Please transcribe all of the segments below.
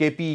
KP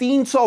300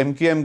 MQM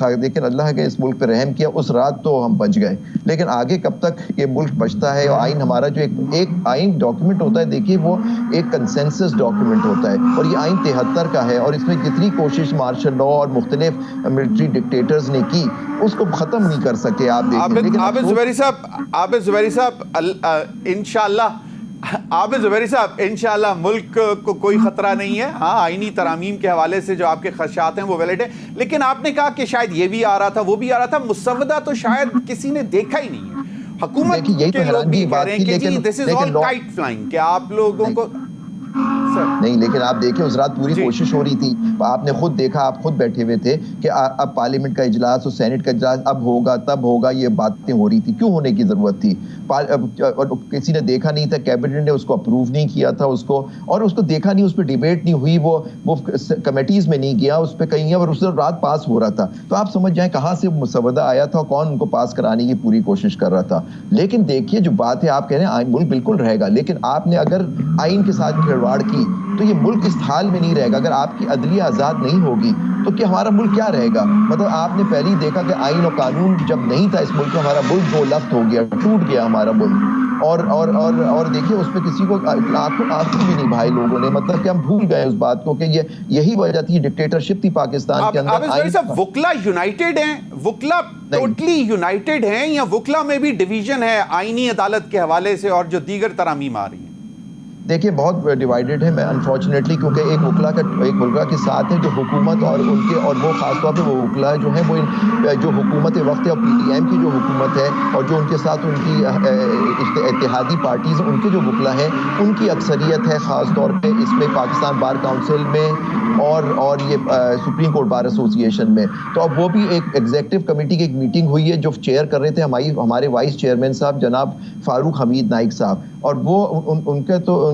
تھا، لیکن اللہ کے اس ملک پہ رحم کیا، اس رات تو ہم بچ گئے. لیکن آگے کب تک یہ ملک بچتا ہے؟ اور آئین ہمارا جو ایک آئین ڈاکیومنٹ ہوتا ہے، دیکھیے وہ ایک کنسنسس ڈاکیومنٹ ہوتا ہے، اور یہ آئین 73 کا ہے، اور اس میں جتنی کوشش مارشل لا اور مختلف ملٹری ڈکٹیٹرز نے کی اس کو ختم نہیں کر سکے. آپ دیکھیں. لیکن عابد زبیری صاحب انشاءاللہ ملک کو کوئی خطرہ نہیں ہے. ہاں، آئینی ترامیم کے حوالے سے جو آپ کے خدشات ہیں وہ ویلڈ ہیں، لیکن آپ نے کہا کہ شاید یہ بھی آ رہا تھا، وہ بھی آ رہا تھا. مسودہ تو شاید کسی نے دیکھا ہی نہیں ہے. حکومت کے لوگ بھی کہہ رہے ہیں کہ جی دس از آل کائٹ فلائنگ، کہ آپ لوگوں کو نہیں. لیکن آپ دیکھیں اس رات پوری کوشش ہو رہی تھی. آپ نے خود دیکھا، آپ خود بیٹھے ہوئے تھے کہ اب پارلیمنٹ کا اجلاس اور سینٹ کا اجلاس اب ہوگا، تب ہوگا. یہ باتیں ہو رہی تھی. کیوں ہونے کی ضرورت تھی؟ کسی نے دیکھا نہیں تھا، کیبنٹ نے اس کو اپروو نہیں کیا تھا اس کو، اور اس کو دیکھا نہیں، اس پہ ڈیبیٹ نہیں ہوئی، وہ کمیٹیز میں نہیں گیا اس پہ کہیں، اور اس رات پاس ہو رہا تھا. تو آپ سمجھ جائیں کہاں سے مسودہ آیا تھا، کون ان کو پاس کرانے کی پوری کوشش کر رہا تھا. لیکن دیکھیے جو بات ہے، آپ کہہ رہے ہیں ملک بالکل رہے گا، لیکن آپ نے اگر آئین کے ساتھ کھلواڑ کی تو یہ ملک اس حال میں نہیں رہے گا. اگر آپ کی عدلیہ آزاد نہیں ہوگی تو کیا ہمارا ملک کیا رہے گا؟ مطلب آپ نے پہلے ہی دیکھا کہ آئین اور قانون جب نہیں تھا اس ملک میں، ہمارا ملک دو لفت ہو گیا، ٹوٹ گیا ہمارا ملک. اور دیکھیے اس پہ کسی کو آنکھوں بھی نہیں بھائی لوگوں نے. مطلب کہ ہم بھول گئے اس بات کو کہ یہی وجہ تھی، ڈکٹیٹرشپ تھی پاکستان کے اندر. وکلا یونائٹڈ ہیں، وکلا ٹوٹلی یونائٹڈ ہیں، یا وکلا میں بھی ڈویژن ہے آئینی عدالت کے حوالے سے اور جو دیگر ترامیم آ رہی ہیں؟ دیکھیے بہت ڈیوائیڈڈ ہے. میں انفارچونیٹلی کیونکہ ایک وکلا کے ساتھ ہے جو حکومت اور ان کے، اور وہ خاص طور پہ وہ وکلا جو ہیں وہ جو حکومت وقت ہے اور پی ٹی ایم کی جو حکومت ہے، اور جو ان کے ساتھ ان کی اتحادی پارٹیز ان کے جو وکلا ہیں ان کی اکثریت ہے، خاص طور پہ اس میں پاکستان بار کونسل میں اور یہ سپریم کورٹ بار ایسوسی ایشن میں. تو اب وہ بھی ایک ایگزیکٹو کمیٹی کی ایک میٹنگ ہوئی ہے جو چیئر کر رہے تھے ہمارے وائس چیئرمین صاحب جناب فاروق حمید نائک صاحب. اور وہ ان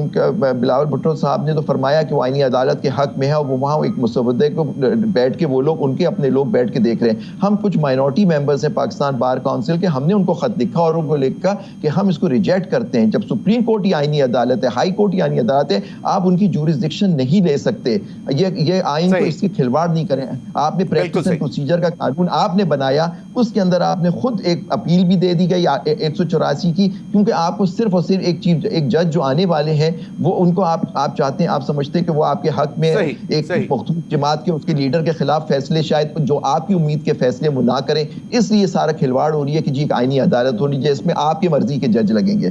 کا بلاول بھٹو صاحب نے تو فرمایا کہ وہ آئینی عدالت کے حق میں ہے، اور وہ وہاں ایک مسودے کو بیٹھ کے وہ لوگ ان کے اپنے لوگ بیٹھ کے دیکھ رہے ہیں. ہم کچھ مائنورٹی ممبرز ہیں پاکستان بار کونسل کے، ہم نے ان کو خط لکھا اور ان کو لکھا کہ ہم اس کو ریجیکٹ کرتے ہیں. جب سپریم کورٹ ہی آئینی عدالت ہے، ہائی کورٹ ہی آئینی عدالت ہے، آپ ان کی جوریسڈکشن نہیں لے سکتے. یہ آئین کو اس کی کھلواڑ نہیں کریں. آپ نے پریکٹس اینڈ پروسیجر کا قانون آپ نے بنایا، اس کے اندر آپ نے خود ایک اپیل بھی دے دی گئی 184 کی، کیونکہ آپ کو صرف اور صرف ایک جج جو آنے والے ہیں وہ ان کو آپ چاہتے ہیں، آپ سمجھتے ہیں کہ وہ آپ کے حق میں ایک مختلف جماعت کے اس کے لیڈر کے خلاف فیصلے شاید جو آپ کی امید کے فیصلے وہ نہ کریں. اس لیے سارا کھلواڑ ہو رہی ہے کہ جی ایک آئینی عدالت ہونی چاہیے، اس میں آپ کی مرضی کے جج لگیں گے.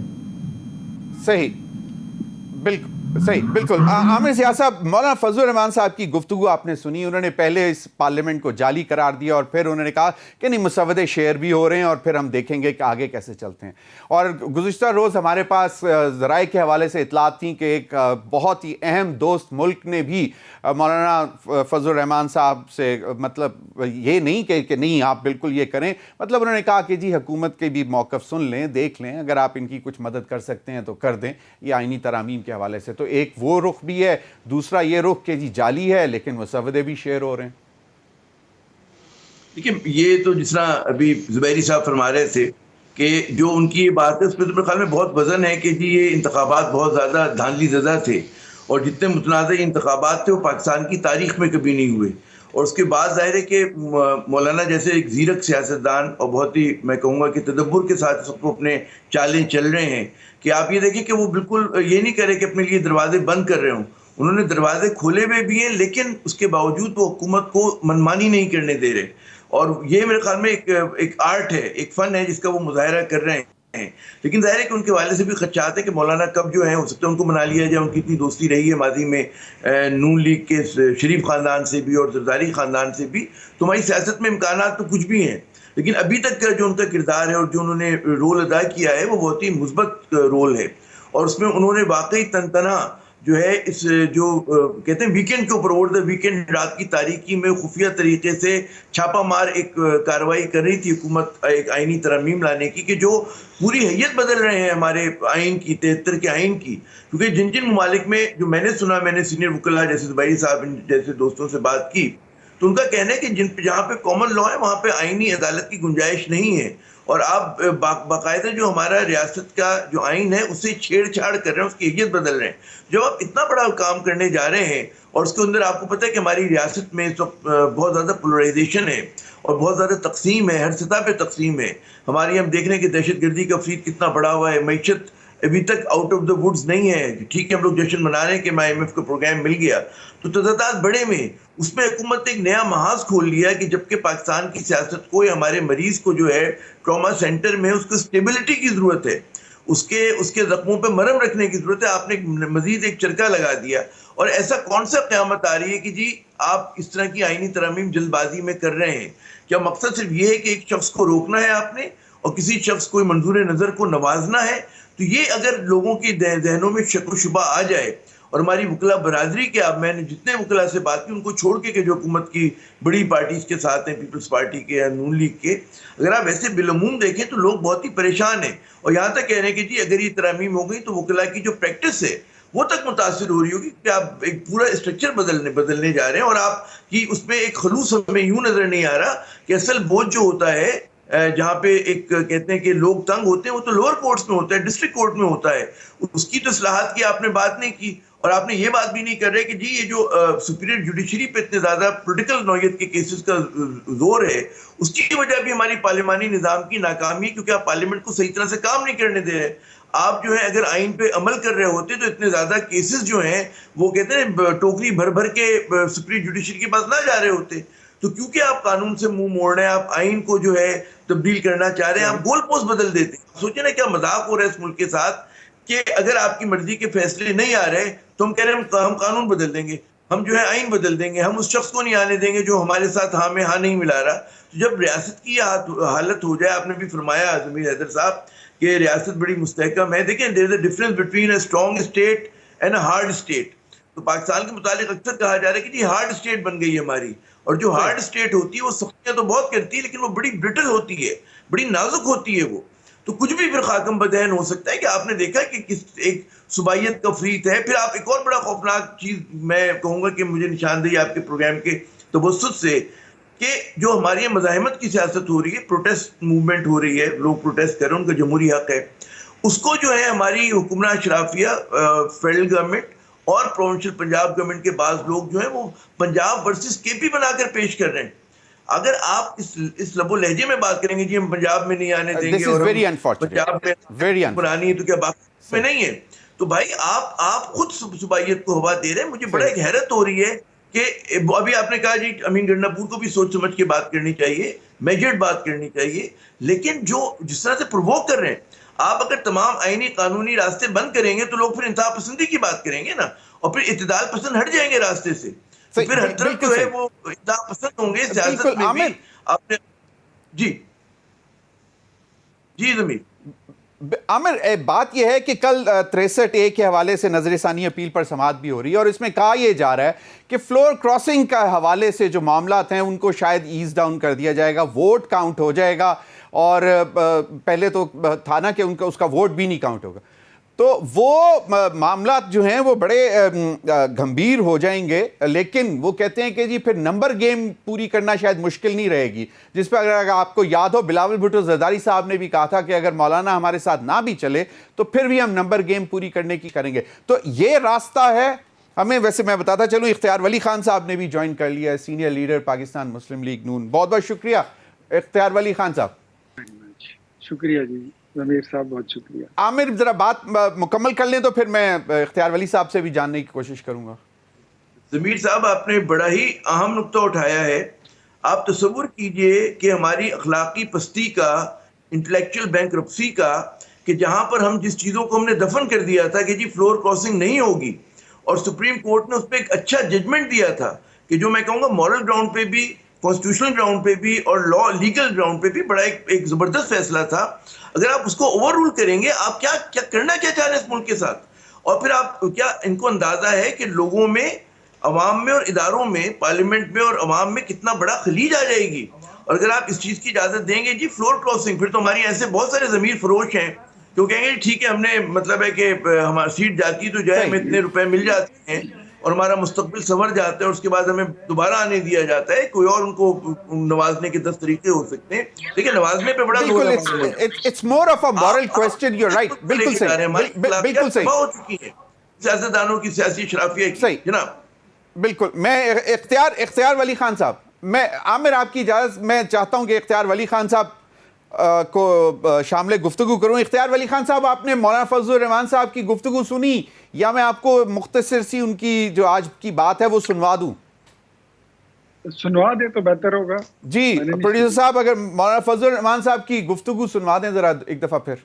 صحیح، بالکل صحیح، بالکل. عامر ضیاء صاحب، مولانا فضل الرحمان صاحب کی گفتگو آپ نے سنی. انہوں نے پہلے اس پارلیمنٹ کو جعلی قرار دیا، اور پھر انہوں نے کہا کہ نہیں، مسودے شیئر بھی ہو رہے ہیں، اور پھر ہم دیکھیں گے کہ آگے کیسے چلتے ہیں. اور گزشتہ روز ہمارے پاس ذرائع کے حوالے سے اطلاعات تھیں کہ ایک بہت ہی اہم دوست ملک نے بھی مولانا فضل الرحمان صاحب سے مطلب یہ نہیں کہ نہیں آپ بالکل یہ کریں، مطلب انہوں نے کہا کہ جی حکومت کے بھی موقف سن لیں، دیکھ لیں، اگر آپ ان کی کچھ مدد کر سکتے ہیں تو کر دیں یہ آئینی ترامیم کے حوالے سے. تو ایک وہ رخ بھی ہے، دوسرا یہ رخ کہ جی جعلی ہے لیکن مسودے بھی شیئر ہو رہے ہیں. دیکھیں یہ تو جس طرح ابھی زبیری صاحب فرما رہے تھے کہ جو ان کی یہ بات ہے اس پہ تو میرے خیال میں بہت وزن ہے کہ جی یہ انتخابات بہت زیادہ دھاندلی زدہ تھے، اور جتنے متنازع انتخابات تھے وہ پاکستان کی تاریخ میں کبھی نہیں ہوئے. اور اس کے بعد ظاہر ہے کہ مولانا جیسے ایک زیرک سیاستدان اور بہت ہی میں کہوں گا کہ تدبر کے ساتھ سب کو اپنے چالیں چل رہے ہیں کہ آپ یہ دیکھیں کہ وہ بالکل یہ نہیں کر رہے کہ اپنے لیے دروازے بند کر رہے ہوں. انہوں نے دروازے کھولے ہوئے بھی ہیں، لیکن اس کے باوجود وہ حکومت کو منمانی نہیں کرنے دے رہے. اور یہ میرے خیال میں ایک آرٹ ہے، ایک فن ہے جس کا وہ مظاہرہ کر رہے ہیں. لیکن ظاہر ہے کہ ان کے والے سے بھی خدشات ہے کہ مولانا کب جو ہے ہو سکتا ہے ان کو منا لیا جائے. ان کی اتنی دوستی رہی ہے ماضی میں نون لیگ کے شریف خاندان سے بھی اور زرداری خاندان سے بھی، تو ہماری سیاست میں امکانات تو کچھ بھی ہیں. لیکن ابھی تک کا جو ان کا کردار ہے اور جو انہوں نے رول ادا کیا ہے وہ بہت ہی مثبت رول ہے. اور اس میں انہوں نے واقعی تنتنا جو ہے اس جو کہتے ہیں ویکینڈ کے اوپر اوور دا ویکینڈ رات کی تاریکی میں خفیہ طریقے سے چھاپا مار ایک کارروائی کر رہی تھی حکومت ایک آئینی ترامیم لانے کی، کہ جو پوری حیت بدل رہے ہیں ہمارے آئین کی، 73 کے آئین کی. کیونکہ جن ممالک میں جو میں نے سنا، میں نے سینئر وکلا جیسے زبیری صاحب جیسے دوستوں سے بات کی، تو ان کا کہنا ہے کہ جہاں پہ کامن لا ہے وہاں پہ آئینی عدالت کی گنجائش نہیں ہے. اور آپ باقاعدہ جو ہمارا ریاست کا جو آئین ہے اسے چھیڑ چھاڑ کر رہے ہیں, اس کی حیثیت بدل رہے ہیں. جب آپ اتنا بڑا کام کرنے جا رہے ہیں اور اس کے اندر آپ کو پتہ ہے کہ ہماری ریاست میں اس وقت بہت زیادہ پولرائزیشن ہے اور بہت زیادہ تقسیم ہے, ہر سطح پہ تقسیم ہے. ہماری ہم دیکھ رہے ہیں کہ دہشت گردی کا فریق کتنا بڑا ہوا ہے, معیشت ابھی تک آؤٹ آف دا ووڈز نہیں ہے. ٹھیک ہے ہم لوگ جشن منا رہے ہیں کہ IMF کا پروگرام مل گیا, تو تضادات بڑے میں اس میں حکومت نے ایک نیا محاذ کھول لیا کہ جبکہ پاکستان کی سیاست کو یا ہمارے مریض کو جو ہے ٹراما سینٹر میں اس کو اسٹیبلٹی کی ضرورت ہے, اس کے زخموں پہ مرہم رکھنے کی ضرورت ہے, آپ نے مزید ایک چرکا لگا دیا. اور ایسا کون سا قیامت آ رہی ہے کہ جی آپ اس طرح کی آئینی ترامیم جلد بازی میں کر رہے ہیں؟ کیا مقصد صرف یہ ہے کہ ایک شخص کو روکنا ہے آپ نے اور کسی شخص کو منظور نظر کو نوازنا ہے؟ تو یہ اگر لوگوں کے ذہنوں میں شک و شبہ آ جائے, اور ہماری وکلا برادری کے, اب میں نے جتنے وکلا سے بات کی ان کو چھوڑ کے کہ جو حکومت کی بڑی پارٹیز کے ساتھ ہیں, پیپلز پارٹی کے یا نون لیگ کے, اگر آپ ایسے بالعموم دیکھیں تو لوگ بہت ہی پریشان ہیں. اور یہاں تک کہہ رہے ہیں کہ جی اگر یہ ترامیم ہو گئی تو وکلا کی جو پریکٹس ہے وہ تک متاثر ہو رہی ہوگی کہ آپ ایک پورا اسٹرکچر بدلنے جا رہے ہیں, اور آپ کی اس میں ایک خلوص ہمیں یوں نظر نہیں آ رہا کہ اصل بوجھ جو ہوتا ہے جہاں پہ ایک کہتے ہیں کہ لوگ تنگ ہوتے ہیں وہ تو لوور کورٹس میں ہوتا ہے, ڈسٹرکٹ کورٹ میں ہوتا ہے. اس کی تو اصلاحات کی آپ نے بات نہیں کی, اور آپ نے یہ بات بھی نہیں کر رہے کہ جی یہ جو سپیریئر جوڈیشری پہ اتنے زیادہ پولیٹیکل نوعیت کے کیسز کا زور ہے, اس کی وجہ بھی ہماری پارلیمانی نظام کی ناکامی, کیونکہ آپ پارلیمنٹ کو صحیح طرح سے کام نہیں کرنے دے رہے. آپ جو ہے اگر آئین پہ عمل کر رہے ہوتے تو اتنے زیادہ کیسز جو ہیں وہ کہتے ہیں ٹوکری بھر بھر کے سپیریئر جوڈیشری کے پاس نہ جا رہے ہوتے. تو کیونکہ آپ قانون سے منہ موڑ رہے ہیں, آپ آئین کو جو ہے تبدیل کرنا چاہ رہے ہیں, آپ گول پوسٹ بدل دیتے ہیں. سوچیں نا کیا مذاق ہو رہا ہے اس ملک کے ساتھ کہ اگر آپ کی مرضی کے فیصلے نہیں آ رہے تو ہم کہہ رہے ہیں ہم قانون بدل دیں گے, ہم جو ہے آئین بدل دیں گے, ہم اس شخص کو نہیں آنے دیں گے جو ہمارے ساتھ ہاں میں ہاں نہیں ملا رہا. تو جب ریاست کی حالت ہو جائے, آپ نے بھی فرمایا ضمیر حیدر صاحب کہ ریاست بڑی مستحکم ہے, دیکھیں there is a difference between a strong state and a hard state. تو پاکستان کے متعلق اکثر کہا جا رہا ہے کہ جی ہارڈ اسٹیٹ بن گئی ہے ہماری, اور جو ہارڈ اسٹیٹ ہوتی ہے وہ سختیاں تو بہت کرتی ہے لیکن وہ بڑی برٹل ہوتی ہے, بڑی نازک ہوتی ہے وہ. تو کچھ بھی پھر خاکم بدہن ہو سکتا ہے کہ آپ نے دیکھا کہ کس ایک صوبائیت کا فریق ہے. پھر آپ ایک اور بڑا خوفناک چیز میں کہوں گا کہ مجھے نشاندہی آپ کے پروگرام کے توسط سے کہ جو ہماری مزاحمت کی سیاست ہو رہی ہے, پروٹیسٹ موومنٹ ہو رہی ہے, لوگ پروٹیسٹ کر رہے ہیں, ان کا جمہوری حق ہے, اس کو جو ہے ہماری حکمراں اشرافیہ, فیڈرل گورنمنٹ اور پروونشل پنجاب گورنمنٹ کے بعض لوگ جو ہیں وہ پنجاب ورسز کے پی بنا کر پیش کر رہے ہیں. اگر آپ اس لب و لہجے میں بات کریں گے جی ہم پنجاب میں نہیں آنے دیں گے اور پنجاب میں پرانی ہے تو کیا باقی میں نہیں ہے, تو بھائی آپ خود صوبائیت کو ہوا دے رہے ہیں. مجھے بڑا ایک حیرت ہو رہی ہے کہ ابھی آپ نے کہا جی امین گنڈاپور کو بھی سوچ سمجھ کے بات کرنی چاہیے, میجرڈ بات کرنی چاہیے, لیکن جو جس طرح سے پرووک کر رہے ہیں آپ, اگر تمام آئینی قانونی راستے بند کریں گے تو لوگ پھر انصاف پسندی کی بات کریں گے نا, اور پھر اعتدال پسند ہٹ جائیں گے راستے سے, پھر ہر طرف جو ہے وہ انصاف پسند ہوں گے سیاست میں بھی. آپ نے جی زمین عامر, بات یہ ہے کہ کل 63A کے حوالے سے نظر ثانی اپیل پر سماعت بھی ہو رہی ہے, اور اس میں کہا یہ جا رہا ہے کہ فلور کراسنگ کا حوالے سے جو معاملات ہیں ان کو شاید ایز ڈاؤن کر دیا جائے گا, ووٹ کاؤنٹ ہو جائے گا, اور پہلے تو تھا نا کہ اس کا ووٹ بھی نہیں کاؤنٹ ہوگا. تو وہ معاملات جو ہیں وہ بڑے گھمبیر ہو جائیں گے, لیکن وہ کہتے ہیں کہ جی پھر نمبر گیم پوری کرنا شاید مشکل نہیں رہے گی, جس پہ اگر آپ کو یاد ہو بلاول بھٹو زرداری صاحب نے بھی کہا تھا کہ اگر مولانا ہمارے ساتھ نہ بھی چلے تو پھر بھی ہم نمبر گیم پوری کرنے کی کریں گے. تو یہ راستہ ہے ہمیں. ویسے میں بتاتا چلوں اختیار ولی خان صاحب نے بھی جوائن کر لیا ہے, سینئر لیڈر پاکستان مسلم لیگ نون. بہت بہت شکریہ اختیار ولی خان صاحب. شکریہ جی ضمیر صاحب, بہت شکریہ. عامر ذرا بات مکمل کر لیں تو پھر میں اختیار ولی صاحب سے بھی جاننے کی کوشش کروں گا. ضمیر صاحب آپ نے بڑا ہی اہم نقطہ اٹھایا ہے. آپ تصور کیجئے کہ ہماری اخلاقی پستی کا, انٹلیکچوئل بینکرپسی کا, کہ جہاں پر ہم جس چیزوں کو ہم نے دفن کر دیا تھا کہ جی فلور کراسنگ نہیں ہوگی, اور سپریم کورٹ نے اس پہ ایک اچھا ججمنٹ دیا تھا کہ جو میں کہوں گا مورل گراؤنڈ پہ بھی, کانسٹیٹیوشنل گراؤنڈ پہ بھی اور لا لیگل گراؤنڈ پہ بھی بڑا ایک زبردست فیصلہ تھا. اگر آپ اس کو اوور رول کریں گے, آپ کیا کرنا کیا چاہ رہے ہیں اس ملک کے ساتھ, اور پھر آپ کیا ان کو اندازہ ہے کہ لوگوں میں, عوام میں اور اداروں میں, پارلیمنٹ میں اور عوام میں کتنا بڑا خلیج آ جائے گی. اور اگر آپ اس چیز کی اجازت دیں گے جی فلور کراسنگ, پھر تو ہماری ایسے بہت سارے ضمیر فروش ہیں جو کہیں گے ٹھیک ہے ہم نے, مطلب ہے کہ ہماری سیٹ جاتی تو جائے, ہمیں اتنے روپے مل جاتے ہیں, اور ہمارا مستقبل سنور جاتا ہے اور اس کے بعد ہمیں دوبارہ آنے دیا جاتا ہے. کوئی اور ان کو نوازنے کے 10 طریقے ہو سکتے ہیں, لیکن نوازنے پہ بڑا زور ہے. it's more of a moral question. You're right. بالکل صحیح, بالکل صحیح ہو چکی ہے سیاستدانوں کی, سیاسی اشرافیہ کی. صحیح جناب بالکل. میں اختیار ولی خان صاحب, میں عامر آپ کی اجازت میں چاہتا ہوں کہ اختیار ولی خان صاحب کو شامل گفتگو کروں. اختیار ولی خان صاحب, آپ نے مولانا فضل الرحمان صاحب کی گفتگو سنی, یا میں آپ کو مختصر سی ان کی جو آج کی بات ہے وہ سنوا دوں؟ سنوا دے تو بہتر ہوگا. جی پروڈیوسر صاحب, اگر مولانا فضل الرحمان صاحب کی گفتگو سنوا دیں ذرا ایک دفعہ پھر.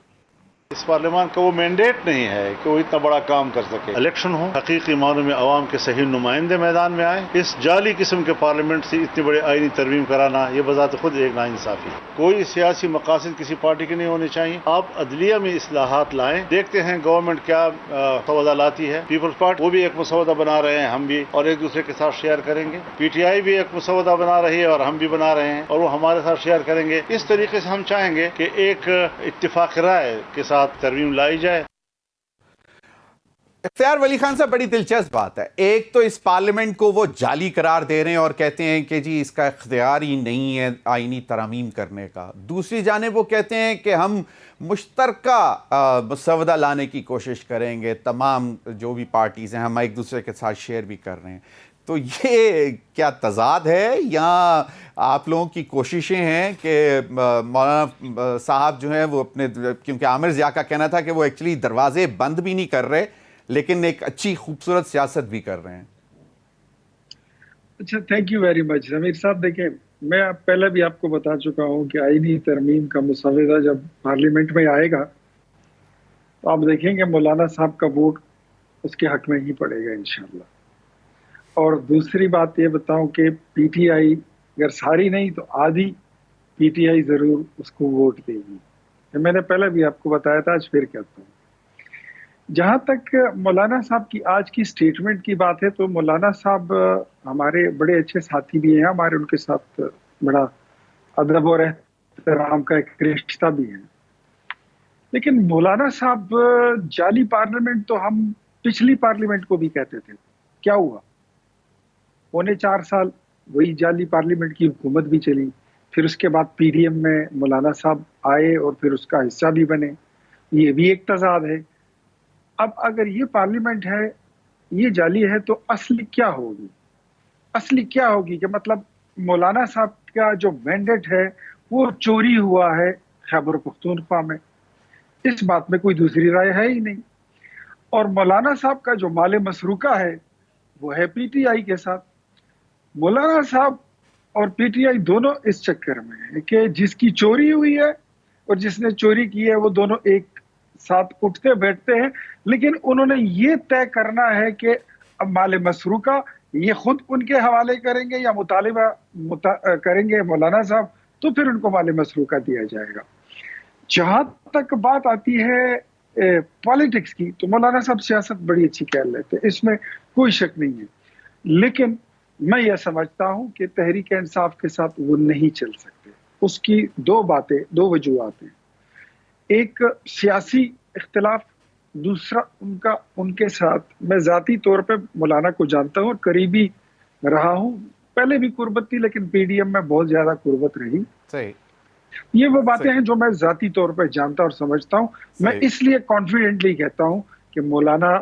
اس پارلیمان کا وہ مینڈیٹ نہیں ہے کہ وہ اتنا بڑا کام کر سکے. الیکشن ہو, حقیقی معنوں میں عوام کے صحیح نمائندے میدان میں آئیں. اس جعلی قسم کے پارلیمنٹ سے اتنی بڑی آئینی ترمیم کرانا یہ بذات خود ایک ناانصافی ہے. کوئی سیاسی مقاصد کسی پارٹی کے نہیں ہونے چاہیے. آپ عدلیہ میں اصلاحات لائیں. دیکھتے ہیں گورنمنٹ کیا مسودہ لاتی ہے. پیپلز پارٹی وہ بھی ایک مسودہ بنا رہے ہیں, ہم بھی, اور ایک دوسرے کے ساتھ شیئر کریں گے. پی ٹی آئی بھی ایک مسودہ بنا رہی ہے اور ہم بھی بنا رہے ہیں, اور وہ ہمارے ساتھ شیئر کریں گے. اس طریقے سے ہم چاہیں گے کہ ایک اتفاق رائے کے ساتھ ترمیم لائی جائے. اختیار ولی خان صاحب, بڑی دلچسپ بات ہے. ایک تو اس پارلیمنٹ کو وہ جعلی قرار دے رہے ہیں اور کہتے ہیں کہ جی اس کا اختیار ہی نہیں ہے آئینی ترامیم کرنے کا. دوسری جانب وہ کہتے ہیں کہ ہم مشترکہ مسودہ لانے کی کوشش کریں گے, تمام جو بھی پارٹیز ہیں ہم ایک دوسرے کے ساتھ شیئر بھی کر رہے ہیں. تو یہ کیا تضاد ہے یا آپ لوگوں کی کوششیں ہیں کہ مولانا صاحب جو ہیں وہ اپنے, کیونکہ عامر ضیاء کا کہنا تھا کہ وہ ایکچولی دروازے بند بھی نہیں کر رہے لیکن ایک اچھی خوبصورت سیاست بھی کر رہے ہیں. اچھا, تھینک یو ویری مچ ضمیر صاحب. دیکھیں, میں پہلے بھی آپ کو بتا چکا ہوں کہ آئینی ترمیم کا مسودہ جب پارلیمنٹ میں آئے گا تو آپ دیکھیں گے مولانا صاحب کا ووٹ اس کے حق میں ہی پڑے گا انشاءاللہ. اور دوسری بات یہ بتاؤں کہ پی ٹی آئی اگر ساری نہیں تو آدھی پی ٹی آئی ضرور اس کو ووٹ دے گی. میں نے پہلے بھی آپ کو بتایا تھا, آج پھر کہتا ہوں. جہاں تک مولانا صاحب کی آج کی سٹیٹمنٹ کی بات ہے تو مولانا صاحب ہمارے بڑے اچھے ساتھی بھی ہیں, ہمارے ان کے ساتھ بڑا ادب اور احترام کا ایک رشتہ بھی ہے. لیکن مولانا صاحب جعلی پارلیمنٹ تو ہم پچھلی پارلیمنٹ کو بھی کہتے تھے. کیا ہوا؟ 4.25 سال وہی جعلی پارلیمنٹ کی حکومت بھی چلی, پھر اس کے بعد پی ڈی ایم میں مولانا صاحب آئے اور پھر اس کا حصہ بھی بنے. یہ بھی ایک تضاد ہے. اب اگر یہ پارلیمنٹ ہے, یہ جعلی ہے, تو اصل کیا ہوگی؟ اصلی کیا ہوگی کہ مطلب مولانا صاحب کا جو مینڈیٹ ہے وہ چوری ہوا ہے خیبر پختونخوا میں. اس بات میں کوئی دوسری رائے ہے ہی نہیں. اور مولانا صاحب کا جو مال مسروقہ ہے وہ ہے پی ٹی آئی کے ساتھ. مولانا صاحب اور پی ٹی آئی دونوں اس چکر میں ہیں کہ جس کی چوری ہوئی ہے اور جس نے چوری کی ہے وہ دونوں ایک ساتھ اٹھتے بیٹھتے ہیں, لیکن انہوں نے یہ طے کرنا ہے کہ اب مال مسروقہ یہ خود ان کے حوالے کریں گے یا مطالبہ کریں گے مولانا صاحب, تو پھر ان کو مال مسروقہ دیا جائے گا. جہاں تک بات آتی ہے پالیٹکس کی تو مولانا صاحب سیاست بڑی اچھی کر لیتے, اس میں کوئی شک نہیں ہے. لیکن میں یہ سمجھتا ہوں کہ تحریک انصاف کے ساتھ وہ نہیں چل سکتے. اس کی دو وجوہات ہیں. ایک سیاسی اختلاف, دوسرا ان کے ساتھ میں ذاتی طور پہ مولانا کو جانتا ہوں اور قریبی رہا ہوں. پہلے بھی قربت تھی لیکن پی ڈی ایم میں بہت زیادہ قربت رہی. صحیح. یہ وہ باتیں ہیں جو میں ذاتی طور پہ جانتا اور سمجھتا ہوں. میں اس لیے کانفیڈنٹلی کہتا ہوں کہ مولانا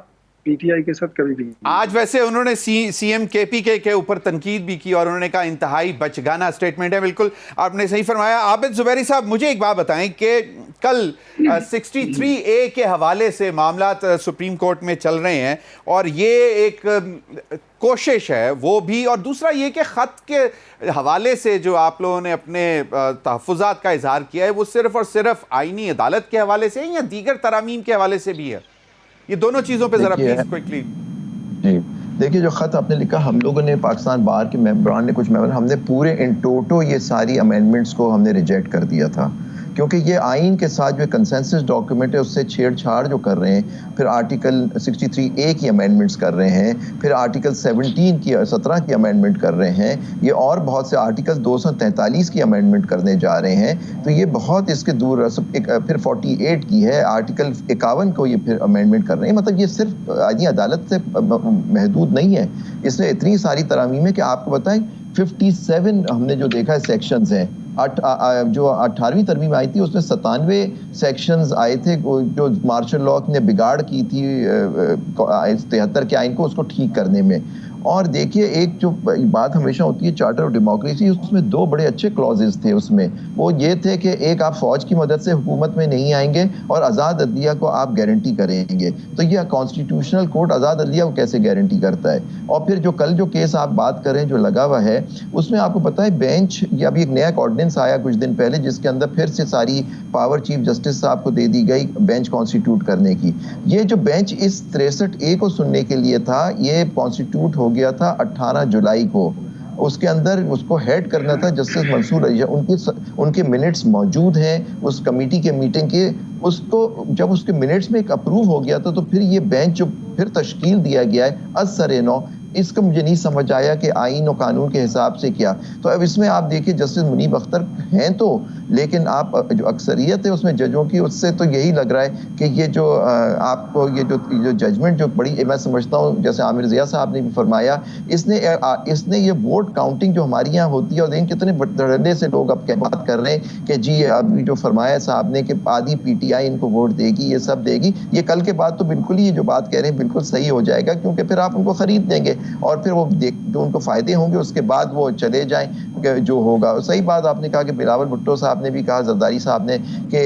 پی ٹی آئی کے ساتھ کبھی بھی. آج ویسے انہوں نے سی ایم کے پی کے اوپر تنقید بھی کی اور انہوں نے کہا انتہائی بچگانہ سٹیٹمنٹ ہے. بالکل آپ نے صحیح فرمایا. عابد زبیری صاحب, مجھے ایک بات بتائیں کہ کل 63A کے حوالے سے معاملات سپریم کورٹ میں چل رہے ہیں اور یہ ایک کوشش ہے وہ بھی, اور دوسرا یہ کہ خط کے حوالے سے جو آپ لوگوں نے اپنے تحفظات کا اظہار کیا ہے وہ صرف اور صرف آئینی عدالت کے حوالے سے یا دیگر ترامیم کے حوالے سے بھی ہے؟ یہ دونوں چیزوں پہ ذرا پلیز کوئکلی. جی دیکھیے, جو خط آپ نے لکھا, ہم لوگوں نے پاکستان بار کے ممبران نے کچھ ممبر, ہم نے پورے ان ٹوٹو یہ ساری امینڈمنٹس کو ہم نے ریجیکٹ کر دیا تھا کیونکہ یہ آئین کے ساتھ جو کنسنسس ڈاکیومنٹ ہے اس سے چھیڑ چھاڑ جو کر رہے ہیں، پھر آرٹیکل 63A کی امینڈمنٹس کر رہے ہیں، پھر آرٹیکل 17 کی امینڈمنٹ کر رہے ہیں، یہ اور بہت سے آرٹیکل 243 کی امینڈمنٹ کرنے جا رہے ہیں، تو یہ بہت اس کے دور پھر 48 کی ہے، آرٹیکل 51 کو یہ پھر امینڈمنٹ کر رہے ہیں. مطلب یہ صرف آئینی عدالت سے محدود نہیں ہے، اس میں اتنی ساری ترامیم ہے کہ آپ کو بتائیں 57 ہم نے جو دیکھا ہے سیکشنز ہیں. جو 18ویں ترمیم آئی تھی اس میں 97 سیکشنز آئے تھے جو مارشل لاء نے بگاڑ کی تھی 73 کے آئین کو اس کو ٹھیک کرنے میں. اور دیکھیے ایک جو بات ہمیشہ ہوتی ہے چارٹر آف ڈیموکریسی، اس میں 2 بڑے اچھے کلوزز تھے اس میں. وہ یہ تھے کہ ایک آپ فوج کی مدد سے حکومت میں نہیں آئیں گے اور آزاد عدلیہ کو آپ گارنٹی کریں گے. تو یہ کانسٹیٹیوشنل کورٹ آزاد عدلیہ کو کیسے گارنٹی کرتا ہے؟ اور پھر جو کل جو کیس آپ بات کریں جو لگا ہوا ہے اس میں آپ کو پتہ ہے بینچ یا ابھی ایک نیا آرڈیننس آیا کچھ دن پہلے جس کے اندر پھر سے ساری پاور چیف جسٹس صاحب کو دے دی گئی بینچ کانسٹیٹیوٹ کرنے کی. یہ جو بینچ اس 63A کو سننے کے لیے تھا یہ کانسٹیٹیوٹ ہو گیا تھا 18 جولائی کو. اس کے اندر اس کو ہیڈ کرنا تھا جسٹس منصور علی. ان کے منٹس موجود ہیں اس کمیٹی کے میٹنگ کے. اس کو جب اس کے منٹس میں ایک اپروو ہو گیا تھا تو پھر یہ بینچ جو پھر تشکیل دیا گیا ہے از سر نو، اس کا مجھے نہیں سمجھ آیا کہ آئین و قانون کے حساب سے کیا. تو اب اس میں آپ دیکھیے جسٹس منیب اختر ہیں تو، لیکن آپ جو اکثریت ہے اس میں ججوں کی اس سے تو یہی لگ رہا ہے کہ یہ جو آپ کو یہ جو ججمنٹ جو بڑی میں سمجھتا ہوں جیسے عامر ضیاء صاحب نے بھی فرمایا اس نے یہ ووٹ کاؤنٹنگ جو ہماری یہاں ہوتی ہے اور دیکھیں کتنے دھڑلے سے لوگ اب بات کر رہے ہیں کہ جی اب جو فرمایا صاحب نے کہ آدھی PTI ان کو ووٹ دے گی، یہ سب دے گی. یہ کل کے بعد تو بالکل ہی یہ جو بات کہہ رہے ہیں بالکل صحیح ہو جائے گا کیونکہ پھر آپ ان کو خرید دیں گے اور پھر وہ جو ان کو فائدے ہوں گے اس کے بعد وہ چلے جائیں جو ہوگا. صحیح بات آپ نے کہا کہ بلاول بھٹو صاحب نے بھی کہا، زرداری صاحب نے، کہ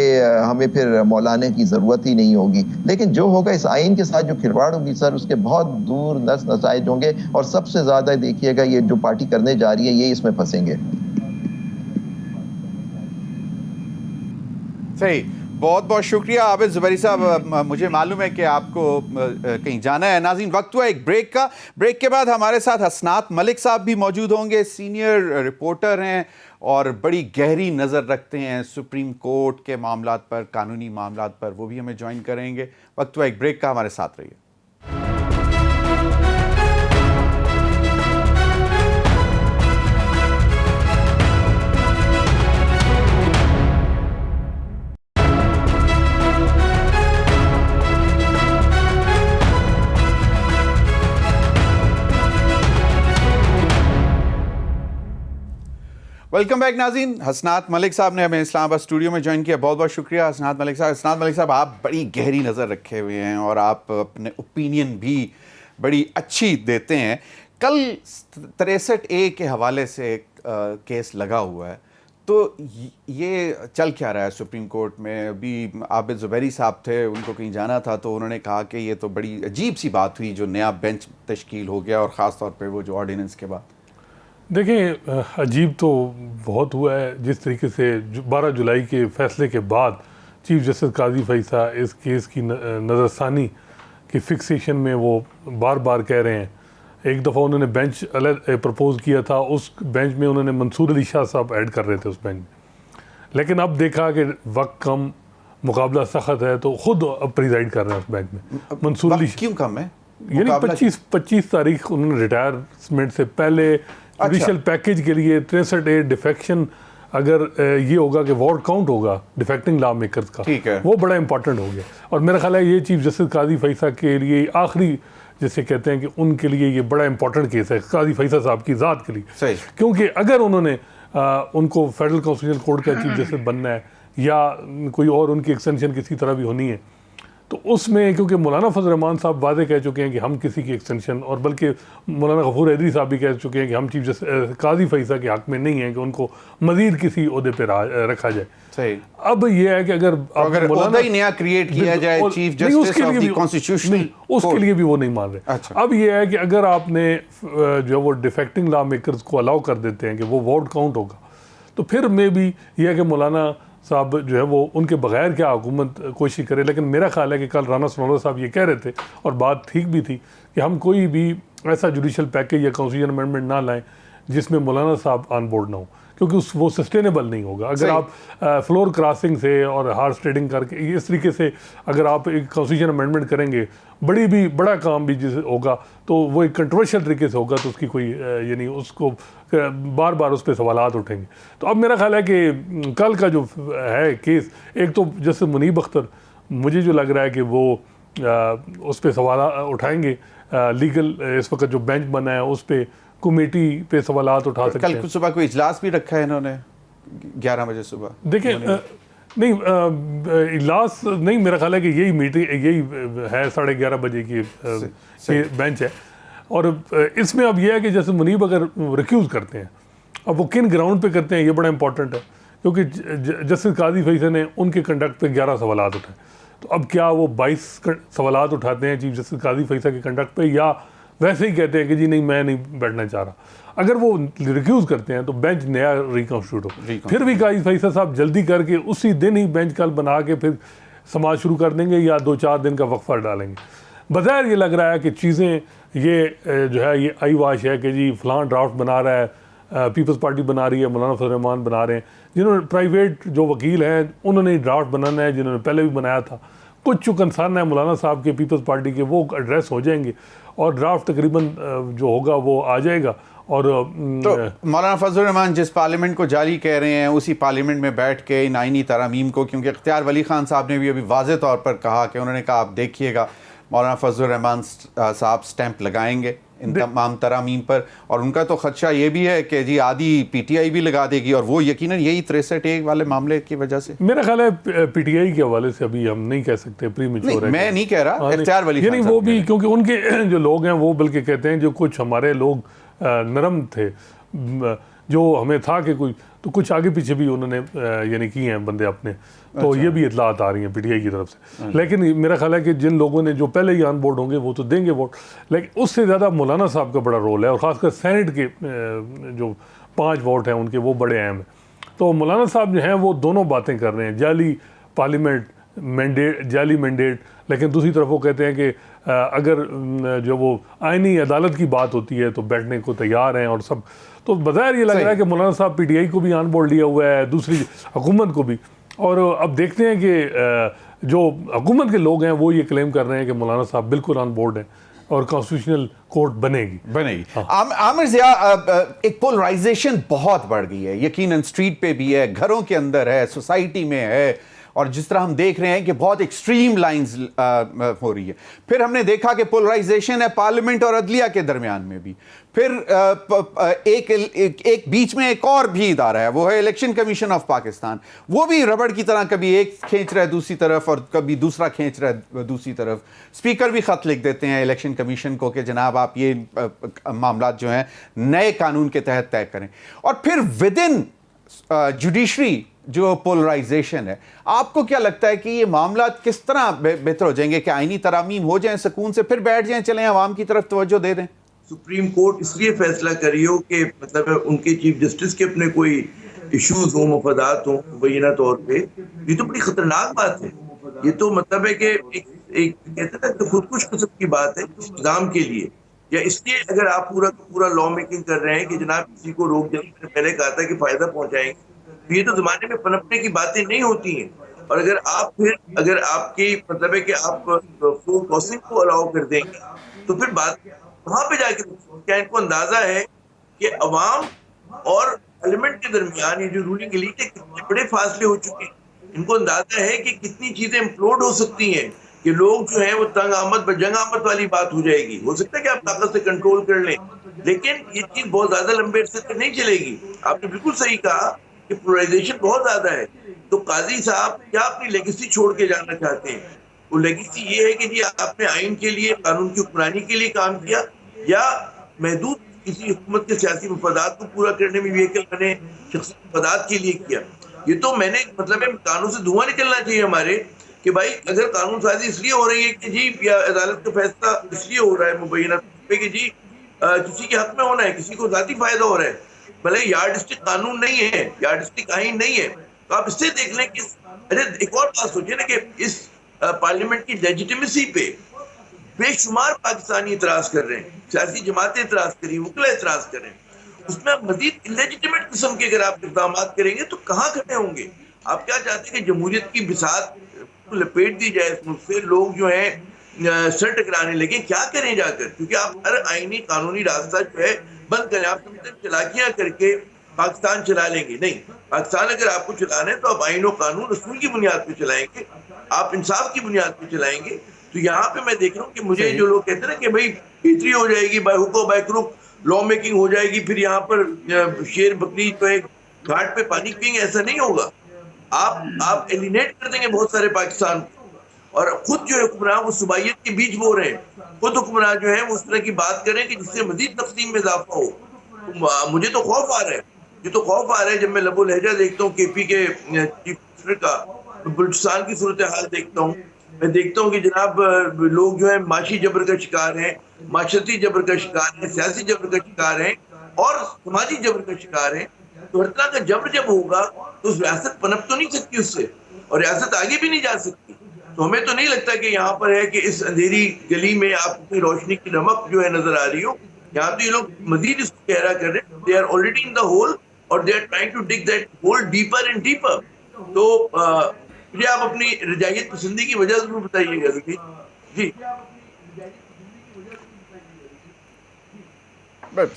ہمیں پھر مولانا کی ضرورت ہی نہیں ہوگی. لیکن جو ہوگا اس آئین کے ساتھ جو کھلواڑ ہوگی سر اس کے بہت دور نتائج ہوں گے اور سب سے زیادہ دیکھیے گا یہ جو پارٹی کرنے جا رہی ہے یہی اس میں پھنسیں گے. صحیح، بہت بہت شکریہ عابد زبیری صاحب. مجھے معلوم ہے کہ آپ کو کہیں جانا ہے. ناظرین وقت ہوا ایک بریک کا. بریک کے بعد ہمارے ساتھ حسنات ملک صاحب بھی موجود ہوں گے. سینئر رپورٹر ہیں اور بڑی گہری نظر رکھتے ہیں سپریم کورٹ کے معاملات پر، قانونی معاملات پر. وہ بھی ہمیں جوائن کریں گے. وقت ہوا ایک بریک کا، ہمارے ساتھ رہیے. ویلکم بیک ناظرین. حسنات ملک صاحب نے ہمیں اسلام آباد اسٹوڈیو میں جوائن کیا. بہت بہت شکریہ حسنات ملک صاحب. حسنات ملک صاحب آپ بڑی گہری نظر رکھے ہوئے ہیں اور آپ اپنے اوپینین بھی بڑی اچھی دیتے ہیں. کل 63A کے حوالے سے ایک کیس لگا ہوا ہے تو یہ چل کیا رہا ہے سپریم کورٹ میں؟ ابھی عابد زبیری صاحب تھے، ان کو کہیں جانا تھا تو انہوں نے کہا کہ یہ تو بڑی عجیب سی بات ہوئی جو نیا بینچ تشکیل ہو گیا اور خاص طور پہ وہ جو آرڈیننس کے بعد. دیکھیں عجیب تو بہت ہوا ہے. جس طریقے سے 12 جولائی کے فیصلے کے بعد چیف جسٹس قاضی فیصل اس کیس کی نظر ثانی کی فکسیشن میں وہ بار بار کہہ رہے ہیں. ایک دفعہ انہوں نے بینچ پرپوز کیا تھا، اس بینچ میں انہوں نے منصور علی شاہ صاحب ایڈ کر رہے تھے اس بینچ میں، لیکن اب دیکھا کہ وقت کم، مقابلہ سخت ہے تو خود اب پریزائڈ کر رہے ہیں اس بینچ میں. منصور علی کیوں کم ہے؟ یعنی 25 تاریخ انہوں نے ریٹائرمنٹ سے پہلے جوڈیشل پیکیج کے لیے 63A ڈیفیکشن اگر یہ ہوگا کہ وارڈ کاؤنٹ ہوگا ڈیفیکٹنگ لا میکرز کا، وہ بڑا امپورٹنٹ ہو گیا. اور میرا خیال ہے یہ چیف جسٹس قاضی فیصل کے لیے آخری جسے کہتے ہیں کہ ان کے لیے یہ بڑا امپورٹنٹ کیس ہے قاضی فیصل صاحب کی ذات کے لیے. کیونکہ اگر انہوں نے ان کو فیڈرل کانسٹیٹیوشنل کورٹ کا چیف جسٹس بننا ہے یا کوئی اور ان کی ایکسٹینشن کسی طرح بھی ہونی ہے تو اس میں کیونکہ مولانا فضل الرحمان صاحب واضح کہہ چکے ہیں کہ ہم کسی کی ایکسٹینشن، اور بلکہ مولانا غفور حیدری صاحب بھی کہہ چکے ہیں کہ ہم چیف جسٹس قاضی فیصل کے حق میں نہیں ہیں کہ ان کو مزید کسی عہدے پہ رکھا جائے. صحیح. اب یہ ہے کہ اگر عہدہ ہی نیا کریٹ کیا جائے chief justice of the constitutional, اس کے لیے بھی وہ نہیں مان رہے. اب یہ ہے کہ اگر آپ نے جو وہ ڈیفیکٹنگ لا میکرز کو الاؤ کر دیتے ہیں کہ وہ وارڈ کاؤنٹ ہوگا تو پھر میں بھی یہ ہے کہ مولانا صاحب جو ہے وہ ان کے بغیر کیا حکومت کوشش کرے. لیکن میرا خیال ہے کہ کل رانا ثناء اللہ صاحب یہ کہہ رہے تھے اور بات ٹھیک بھی تھی کہ ہم کوئی بھی ایسا جوڈیشل پیکیج یا کانسٹیٹیوشن امینڈمنٹ نہ لائیں جس میں مولانا صاحب آن بورڈ نہ ہو، کیونکہ وہ سسٹینیبل نہیں ہوگا. اگر آپ فلور کراسنگ سے اور ہارس ٹریڈنگ کر کے اس طریقے سے اگر آپ ایک کانسٹیٹیوشن امینڈمنٹ کریں گے, بڑا کام بھی جس ہوگا تو وہ ایک کنٹروورشل طریقے سے ہوگا, تو اس کی کوئی یعنی اس کو بار بار اس پہ سوالات اٹھیں گے. تو اب میرا خیال ہے کہ کل کا جو ہے کیس, ایک تو جیسے منیب اختر مجھے جو لگ رہا ہے کہ وہ اس پہ سوالات اٹھائیں گے, لیگل اس وقت جو بینچ بنا ہے اس پہ کمیٹی پہ سوالات اٹھا سکتے ہیں. کل صبح کوئی اجلاس بھی رکھا ہے انہوں نے 11 بجے صبح. دیکھیں نہیں اجلاس نہیں, میرا خیال ہے کہ یہی میٹنگ یہی ہے 11:30 بجے کی بینچ ہے. اور اس میں اب یہ ہے کہ جیسے منیب اگر ریکیوز کرتے ہیں, اب وہ کن گراؤنڈ پہ کرتے ہیں یہ بڑا امپورٹنٹ ہے, کیونکہ جسٹس قاضی فیصل نے ان کے کنڈکٹ پہ 11 سوالات اٹھائے. تو اب کیا وہ 22 سوالات اٹھاتے ہیں چیف جسٹس قاضی فیصل کے کنڈکٹ پہ, یا ویسے ہی کہتے ہیں کہ جی نہیں میں نہیں بیٹھنا چاہ رہا. اگر وہ ریکیوز کرتے ہیں تو بینچ نیا ریکانسٹیٹیوٹ ہو, پھر بھی قاضی فیصل صاحب جلدی کر کے اسی دن ہی بینچ کل بنا کے پھر سماعت شروع کر دیں گے, یا 2-4 دن کا وقفہ ڈالیں گے. بظاہر یہ لگ رہا ہے کہ چیزیں یہ جو ہے یہ آئی واش ہے کہ جی فلاں ڈرافٹ بنا رہا ہے, پیپلز پارٹی بنا رہی ہے, مولانا فضل الرحمان بنا رہے ہیں, جنہوں نے پرائیویٹ جو وکیل ہیں انہوں نے ڈرافٹ بنانا ہے, جنہوں نے پہلے بھی بنایا تھا. کچھ جو کنسرن ہے مولانا صاحب کے پیپلز پارٹی کے وہ ایڈریس ہو جائیں گے, اور ڈرافٹ تقریباً جو ہوگا وہ آ جائے گا. اور تو مولانا فضل الرحمان جس پارلیمنٹ کو جعلی کہہ رہے ہیں اسی پارلیمنٹ میں بیٹھ کے ان آئینی ترامیم کو, کیونکہ اختیار ولی خان صاحب نے بھی ابھی واضح طور پر کہا کہ انہوں نے کہا آپ دیکھیے گا مولانا فضل الرحمان صاحب سٹیمپ لگائیں گے ان تمام ترامیم پر, اور ان کا تو خدشہ یہ بھی ہے کہ جی آدھی پی ٹی آئی بھی لگا دے گی, اور وہ یقیناً یہی 63A والے معاملے کی وجہ سے. میرا خیال ہے پی ٹی آئی کے حوالے سے ابھی ہم نہیں کہہ سکتے, پری میچور ہے. میں نہیں کہہ رہا, اختیار ولی خان یعنی وہ بھی کیونکہ ان کے جو لوگ ہیں وہ بلکہ کہتے ہیں جو کچھ ہمارے لوگ نرم تھے, جو ہمیں تھا کہ کوئی تو کچھ آگے پیچھے بھی انہوں نے یعنی کی ہیں بندے اپنے, تو یہ بھی اطلاعات آ رہی ہیں پی ٹی آئی کی طرف سے. لیکن میرا خیال ہے کہ جن لوگوں نے جو پہلے ہی آن بورڈ ہوں گے وہ تو دیں گے ووٹ, لیکن اس سے زیادہ مولانا صاحب کا بڑا رول ہے, اور خاص کر سینٹ کے جو 5 ووٹ ہیں ان کے وہ بڑے اہم ہیں. تو مولانا صاحب جو ہیں وہ دونوں باتیں کر رہے ہیں, جعلی پارلیمنٹ مینڈیٹ, جعلی مینڈیٹ, لیکن دوسری طرف وہ کہتے ہیں کہ اگر جو وہ آئینی عدالت کی بات ہوتی ہے تو بیٹھنے کو تیار ہیں اور سب. تو بظاہر یہ لگ رہا ہے کہ مولانا صاحب پی ٹی آئی کو بھی آن بورڈ لیا ہوا ہے, دوسری حکومت کو بھی. اور اب دیکھتے ہیں کہ جو حکومت کے لوگ ہیں وہ یہ کلیم کر رہے ہیں کہ مولانا صاحب بالکل آن بورڈ ہیں اور کانسٹیٹیوشنل کورٹ بنے گی. عامر ضیاء, ایک پولرائزیشن بہت بڑھ گئی ہے, یقیناً اسٹریٹ پہ بھی ہے, گھروں کے اندر ہے, سوسائٹی میں ہے, اور جس طرح ہم دیکھ رہے ہیں کہ بہت ایکسٹریم لائنز ہو رہی ہے. پھر ہم نے دیکھا کہ پولرائزیشن ہے پارلیمنٹ اور عدلیہ کے درمیان میں بھی. پھر ایک بیچ میں ایک اور بھی ادارہ ہے, وہ ہے الیکشن کمیشن آف پاکستان. وہ بھی ربڑ کی طرح کبھی ایک کھینچ رہا ہے دوسری طرف اور کبھی دوسرا کھینچ رہا ہے دوسری طرف. اسپیکر بھی خط لکھ دیتے ہیں الیکشن کمیشن کو کہ جناب آپ یہ معاملات جو ہیں نئے قانون کے تحت طے کریں. اور پھر ود ان جوڈیشری جو پولرائزیشن ہے, آپ کو کیا لگتا ہے کہ یہ معاملات کس طرح بہتر ہو جائیں گے کہ آئینی ترامیم ہو جائیں سکون سے, پھر بیٹھ جائیں, چلیں عوام کی طرف توجہ دے دیں؟ سپریم کورٹ اس لیے فیصلہ کری ہو کہ مطلب ان کے چیف جسٹس کے اپنے کوئی ایشوز ہوں, مفادات ہوں مبینہ طور پہ, یہ تو بڑی خطرناک بات ہے. یہ تو مطلب ہے کہ ایک کہتے ہیں کہ خودکش قسم کی بات ہے انتظام کے لیے, یا اس لیے اگر آپ پورا لا میکنگ کر رہے ہیں کہ جناب کسی کو روک دیں, میں نے پہلے کہا تھا کہ فائدہ پہنچائیں گے, یہ تو زمانے میں پنپنے کی باتیں نہیں ہوتی ہیں. اور اگر آپ کی مطلب ہے کہ آپ فلور کراسنگ کو الاؤ کر دیں گے تو پھر بات وہاں پہ جا کے کیا ان کو اندازہ ہے کہ عوام اور پارلیمنٹ کے درمیان یہ جو رولنگ ایلیٹ ہے کتنے بڑے فاصلے ہو چکے ہیں. ان کو اندازہ ہے کہ کتنی چیزیں امپلوڈ ہو سکتی ہیں, کہ لوگ جو ہیں وہ تنگ آمد جنگ آمد والی بات ہو جائے گی. ہو سکتا ہے کہ آپ طاقت سے کنٹرول کر لیں, لیکن یہ چیز بہت زیادہ لمبے عرصے تک نہیں چلے گی. آپ نے بالکل صحیح کہا کہ پولرائزیشن بہت زیادہ ہے. تو قاضی صاحب کیا اپنی لیگیسی چھوڑ کے جانا چاہتے ہیں؟ وہ لیگیسی یہ ہے کہ جی آپ نے آئین کے لیے, قانون کی حکمرانی کے لیے کام کیا, یا محدود کسی حکومت کے سیاسی مفادات کو پورا کرنے میں ویکل بنے شخصی مفادات کے لیے کیا. یہ تو میں نے مطلب قانون سے دھواں نکلنا چاہیے ہمارے کہ بھائی اگر قانون سازی اس لیے ہو رہی ہے کہ جی یا عدالت کا فیصلہ اس لیے ہو رہا ہے مبینہ پہ کہ جی کسی کے حق میں ہونا ہے, کسی کو ذاتی فائدہ ہو رہا ہے, بھلے یارڈ اسٹک قانون نہیں ہے, یارڈ اسٹک آئین نہیں ہے, تو آپ اس سے دیکھ لیں کہ ایک اور بات سوچیں نا کہ اس پارلیمنٹ کی لیجیٹیمیسی پہ بے شمار پاکستانی اعتراض کر رہے ہیں, سیاسی جماعتیں اعتراض کر رہی ہیں, وکلا اعتراض کر رہے ہیں. اس میں مزید انلیجیٹمیٹ قسم کے اگر آپ اقدامات کریں گے تو کہاں کھڑے ہوں گے؟ آپ کیا چاہتے ہیں کہ جمہوریت کی بساط کو لپیٹ دی جائے اس ملک سے، لوگ جو ہیں سر ٹکرانے لگے؟ کیا کریں جا کر؟ کیونکہ آپ ہر آئینی قانونی راستہ جو ہے بند کریں. آپ سمجھتے ہیں چلاکیاں کر کے پاکستان چلا لیں گے؟ نہیں، پاکستان اگر آپ کو چلانا ہے تو آپ آئین و قانون اصول کی بنیاد پہ چلائیں گے، آپ انصاف کی بنیاد پہ چلائیں گے. تو یہاں پہ میں دیکھ رہا ہوں کہ مجھے جو لوگ کہتے ہیں نا کہ بھائی بہتری ہو جائے گی، بائی حک و بائی کروک لا میکنگ ہو جائے گی، پھر یہاں پر شیر بکری جو ہے گھاٹ پہ پانی پئیں گے، ایسا نہیں ہوگا. آپ ایلینیٹ کر دیں گے بہت سارے پاکستان کو، اور خود جو حکمران وہ صوبائیت کے بیچ بو رہے ہیں، خود حکمران جو ہے وہ اس طرح کی بات کریں کہ جس سے مزید تقسیم میں اضافہ ہو. مجھے تو خوف آ رہا ہے، یہ تو خوف آ رہا ہے جب میں لب و لہجہ دیکھتا ہوں کے پی کے چیف منسٹر کا، بلوچستان کی صورتحال دیکھتا ہوں، میں دیکھتا ہوں کہ جناب لوگ جو ہے معاشی جبر کا شکار ہیں، معاشرتی جبر کا شکار ہیں، سیاسی جبر کا شکار ہیں اور سماجی جبر کا شکار ہیں. تو ہر طرح کا جبر جب ہوگا تو اس ریاست پنپ تو نہیں سکتی اس سے، اور ریاست آگے بھی نہیں جا سکتی. تو ہمیں تو نہیں لگتا کہ یہاں پر ہے کہ اس اندھیری گلی میں آپ کو روشنی کی نمک جو ہے نظر آ رہی ہو. یہاں تو یہ لوگ مزید اس کو گہرا کر رہے ہیں. They are already in the hole اور they are trying to dig that hole deeper and deeper. تو مجھے آپ اپنی رجائیت پسندی کی وجہ ضرور بتائیے گا. جی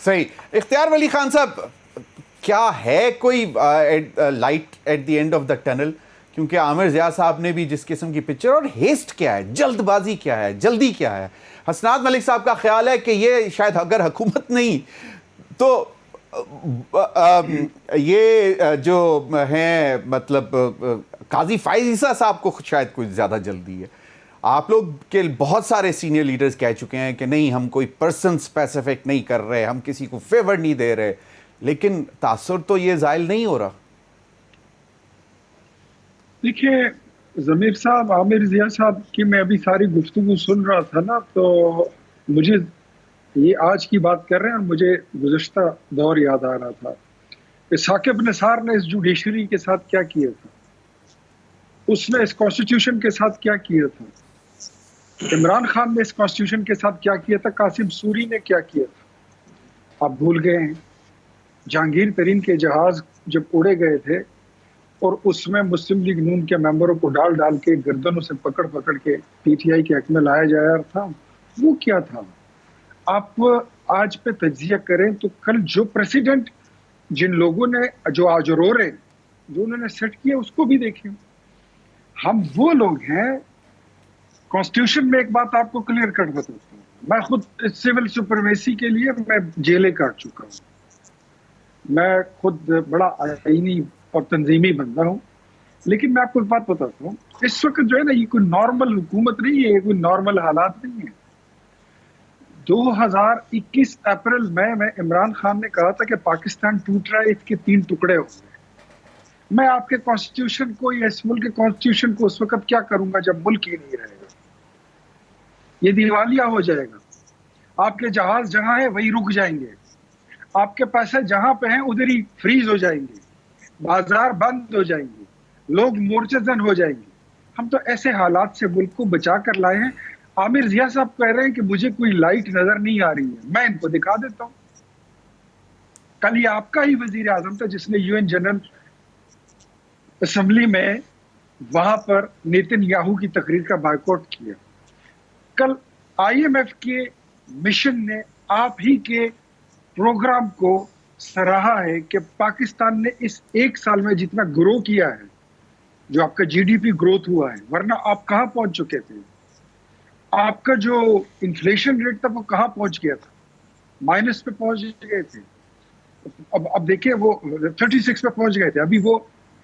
صحیح. اختیار ولی خان صاحب، کیا ہے کوئی light at the end of the tunnel? کیونکہ عامر ضیاء صاحب نے بھی جس قسم کی پکچر، اور ہیسٹ کیا ہے، جلد بازی کیا ہے، جلدی کیا ہے. حسنات ملک صاحب کا خیال ہے کہ یہ شاید اگر حکومت نہیں تو یہ جو ہیں مطلب قاضی فائز عیسیٰ صاحب کو شاید کوئی زیادہ جلدی ہے. آپ لوگ کے بہت سارے سینئر لیڈرز کہہ چکے ہیں کہ نہیں، ہم کوئی پرسن اسپیسیفک نہیں کر رہے، ہم کسی کو فیور نہیں دے رہے، لیکن تاثر تو یہ زائل نہیں ہو رہا. دیکھیے ضمیر صاحب، عامر ضیاء صاحب کی میں ابھی ساری گفتگو سن رہا تھا نا، تو مجھے یہ آج کی بات کر رہے ہیں اور مجھے گزشتہ دور یاد آ رہا تھا کہ ثاقب نثار نے اس جوڈیشری کے ساتھ کیا کیا تھا، اس نے اس کانسٹیٹیوشن کے ساتھ کیا کیا تھا، عمران خان نے اس کانسٹیٹیوشن کے ساتھ کیا کیا تھا، قاسم سوری نے کیا کیا تھا. آپ بھول گئے ہیں جہانگیر ترین کے جہاز جب اڑے گئے تھے اور اس میں مسلم لیگ نون کے ممبروں کو ڈال کے گردنوں سے پکڑ کے پی ٹی آئی کے حق میں لایا جا رہا تھا، وہ کیا تھا؟ آپ آج پہ تجزیہ کریں تو کل جو پریسیڈنٹ جن لوگوں نے جو آج رو رہے جو انہوں نے سیٹ کیا اس کو بھی دیکھیں. ہم وہ لوگ ہیں. کانسٹیٹیوشن میں ایک بات آپ کو کلیئر کر دیتا ہوں، میں خود سول سپرمیسی کے لیے میں جیلیں کاٹ چکا ہوں، میں خود بڑا آئینی اور تنظیمی بندہ ہوں. لیکن میں آپ کو ایک بات بتاتا ہوں، اس وقت جو ہے نا یہ کوئی نارمل حکومت نہیں ہے، یہ کوئی نارمل حالات نہیں ہے. 2021 اپریل میں عمران خان نے کہا تھا کہ پاکستان ٹوٹ رہا ہے، اس کے 3 ٹکڑے ہو گئے. میں آپ کے کانسٹیٹیوشن کو یا اس ملک کے کانسٹیٹیوشن کو اس وقت کیا کروں گا جب ملک ہی نہیں رہے گا؟ یہ دیوالیہ ہو جائے گا. آپ کے جہاز جہاں ہیں وہی رک جائیں گے، آپ کے پیسے جہاں پہ ہیں ادھر ہی فریز ہو جائیں گے، بازار بند ہو جائیں گے، لوگ مورچہ زن ہو جائیں گے. ہم تو ایسے حالات سے ملک کو بچا کر لائے ہیں. عامر ضیاء صاحب کہہ رہے ہیں کہ مجھے کوئی لائٹ نظر نہیں آ رہی ہے، میں ان کو دکھا دیتا ہوں. کل یہ آپ کا ہی وزیر اعظم تھا جس نے UN جنرل اسمبلی میں وہاں پر نیتن یاہو کی تقریر کا بائیکاٹ کیا. کل IMF کے مشن نے آپ ہی کے پروگرام کو سراہا ہے کہ پاکستان نے اس 1 سال میں جتنا گرو کیا ہے، جو آپ کا GDP گروتھ ہوا ہے، ورنہ آپ کہاں پہنچ چکے تھے؟ آپ کا جو انفلیشن ریٹ تھا وہ کہاں پہنچ گیا تھا؟ مائنس پہ پہنچ گئے تھے. اب دیکھیں وہ 36 پہ پہنچ گئے تھے، ابھی وہ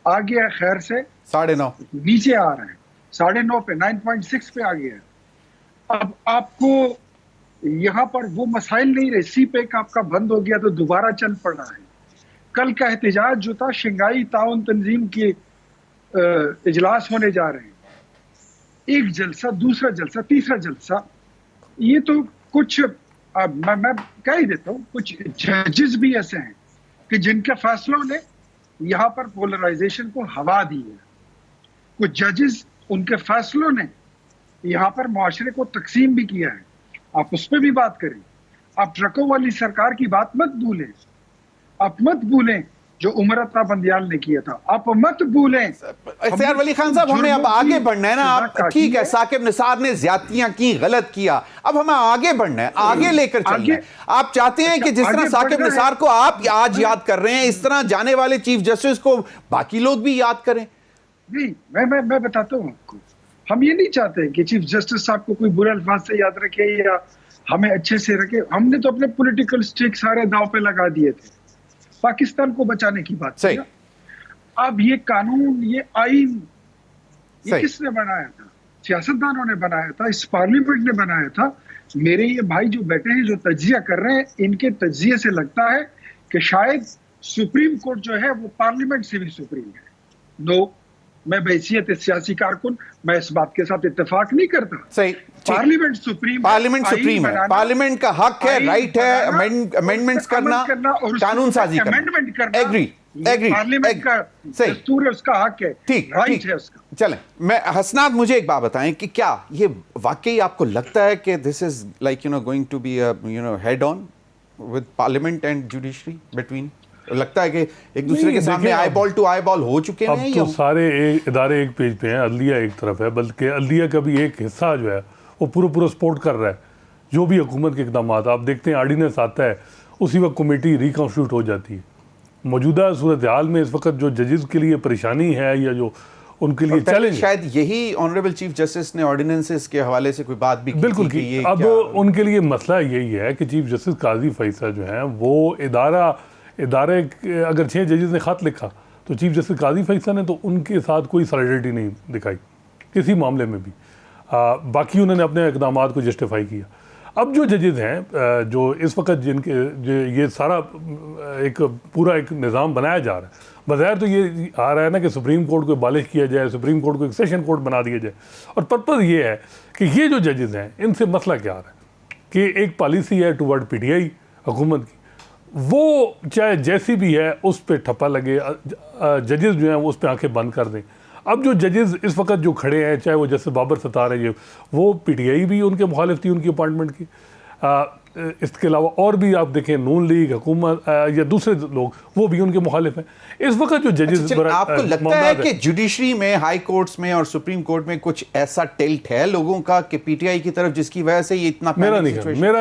آ گیا خیر سے 9.5 نیچے آ رہا ہے، 9.5 پہ 9.6 پہ آ گیا ہے. اب آپ کو یہاں پر وہ مسائل نہیں رہے. سی پیک آپ کا بند ہو گیا تو دوبارہ چل پڑا ہے. کل کا احتجاج جو تھا، شنگھائی تعاون تنظیم کے اجلاس ہونے جا رہے ہیں، ایک جلسہ، دوسرا جلسہ، تیسرا جلسہ. یہ تو کچھ میں کہہ ہی دیتا ہوں، کچھ ججز بھی ایسے ہیں کہ جن کے فیصلوں نے یہاں پر پولرائزیشن کو ہوا دی ہے. کچھ ججز ان کے فیصلوں نے یہاں پر معاشرے کو تقسیم بھی کیا ہے. آپ اس پہ بھی بات کریں. آپ ٹرکوں والی سرکار کی بات مت بھولیں. آپ مت بھولیں جو عمر عطا بندیال نے کیا تھا, آپ مت بھولیں. اختیار ولی خان صاحب, ہمیں اب آگے بڑھنا ہے نا. آپ ٹھیک ہے, ثاقب نثار نے زیادتیاں کی, غلط کیا, اب ہمیں آگے بڑھنا ہے, آگے لے کر چلنا ہے. آپ چاہتے ہیں کہ جس طرح ثاقب نثار کو آپ آج یاد کر رہے ہیں, اس طرح جانے والے چیف جسٹس کو باقی لوگ بھی یاد کریں؟ نہیں, میں بتاتا ہوں آپ کو. ہم یہ نہیں چاہتے کہ چیف جسٹس صاحب کو کوئی برے الفاظ سے یاد رکھے یا ہمیں اچھے سے رکھے. ہم نے تو اپنے پولیٹیکل سٹیک سارے داؤ پہ لگا دیے تھے, پاکستان کو بچانے کی بات. صحیح. اب یہ قانون, یہ آئین, یہ کس نے بنایا تھا؟ سیاستدانوں نے بنایا تھا, اس پارلیمنٹ نے بنایا تھا. میرے یہ بھائی جو بیٹھے ہیں, جو تجزیہ کر رہے ہیں, ان کے تجزیے سے لگتا ہے کہ شاید سپریم کورٹ جو ہے وہ پارلیمنٹ سے بھی سپریم ہے. نو, میں بحیثیت سیاسی کارکن میں اس بات کے ساتھ اتفاق نہیں کرتا. صحیح. پارلیمنٹ سپریم, پارلیمنٹ سپریم ہے, پارلیمنٹ کا حق ہے, رائٹ ہے امینڈمنٹس کرنا, قانون سازی کرنا. امینڈمنٹ کرنا, ایگری, پارلیمنٹ کا دستور ہے, اس کا حق ہے, رائٹ ہے اس کا. چلیں, میں حسنات مجھے ایک بات بتائیں کہ کیا یہ واقعی آپ کو لگتا ہے کہ this is like going to be head on with parliament and judiciary between? لگتا ہے کہ ایک دوسرے کے سامنے آئی بال ٹو آئی بال ہو چکے ہیں؟ اب تو سارے ادارے ایک پیج پہ ہیں, عدلیہ ایک طرف ہے, بلکہ عدلیہ کا بھی ایک حصہ جو ہے وہ پورا سپورٹ کر رہا ہے جو بھی حکومت کے اقدامات. آپ دیکھتے ہیں آرڈیننس آتا ہے, اسی وقت کمیٹی ریکانسٹیٹیوٹ ہو جاتی ہے. موجودہ صورتحال میں اس وقت جو ججز کے لیے پریشانی ہے یا جو ان کے لیے چیلنج, شاید یہی آنریبل چیف جسٹس نے آرڈیننسز کے حوالے سے کوئی بات بھی کی. بالکل کی. اب ان کے لیے مسئلہ یہی ہے کہ چیف جسٹس قاضی فیصل جو ہیں وہ ادارے اگر 6 ججز نے خط لکھا تو چیف جسٹس قاضی فیصل نے تو ان کے ساتھ کوئی سالیڈرٹی نہیں دکھائی کسی معاملے میں بھی. باقی انہوں نے اپنے اقدامات کو جسٹیفائی کیا. اب جو ججز ہیں جو اس وقت جن کے یہ سارا ایک پورا ایک نظام بنایا جا رہا ہے, بظاہر تو یہ آ رہا ہے نا کہ سپریم کورٹ کو ابالش کیا جائے, سپریم کورٹ کو ایک سیشن کورٹ بنا دیا جائے. اور پرپز یہ ہے کہ یہ جو ججز ہیں ان سے مسئلہ کیا آ رہا ہے کہ ایک پالیسی ہے ٹوورڈ پی ٹی آئی حکومت کی, وہ چاہے جیسی بھی ہے اس پہ ٹھپا لگے, ججز جو ہیں وہ اس پہ آنکھیں بند کر دیں. اب جو ججز اس وقت جو کھڑے ہیں, چاہے وہ جسٹس بابر ستار ہے, وہ پی ٹی آئی بھی ان کے مخالف تھی ان کی اپائنٹمنٹ کی. اس کے علاوہ اور بھی آپ دیکھیں نون لیگ, حکومت یا دوسرے لوگ وہ بھی ان کے مخالف ہیں. اس وقت جو ججز آپ کو لگتا ہے کہ جوڈیشری میں, ہائی کورٹس میں اور سپریم کورٹ میں کچھ ایسا ٹلٹ ہے لوگوں کا کہ پی ٹی آئی کی طرف جس کی وجہ سے یہ اتنا میرا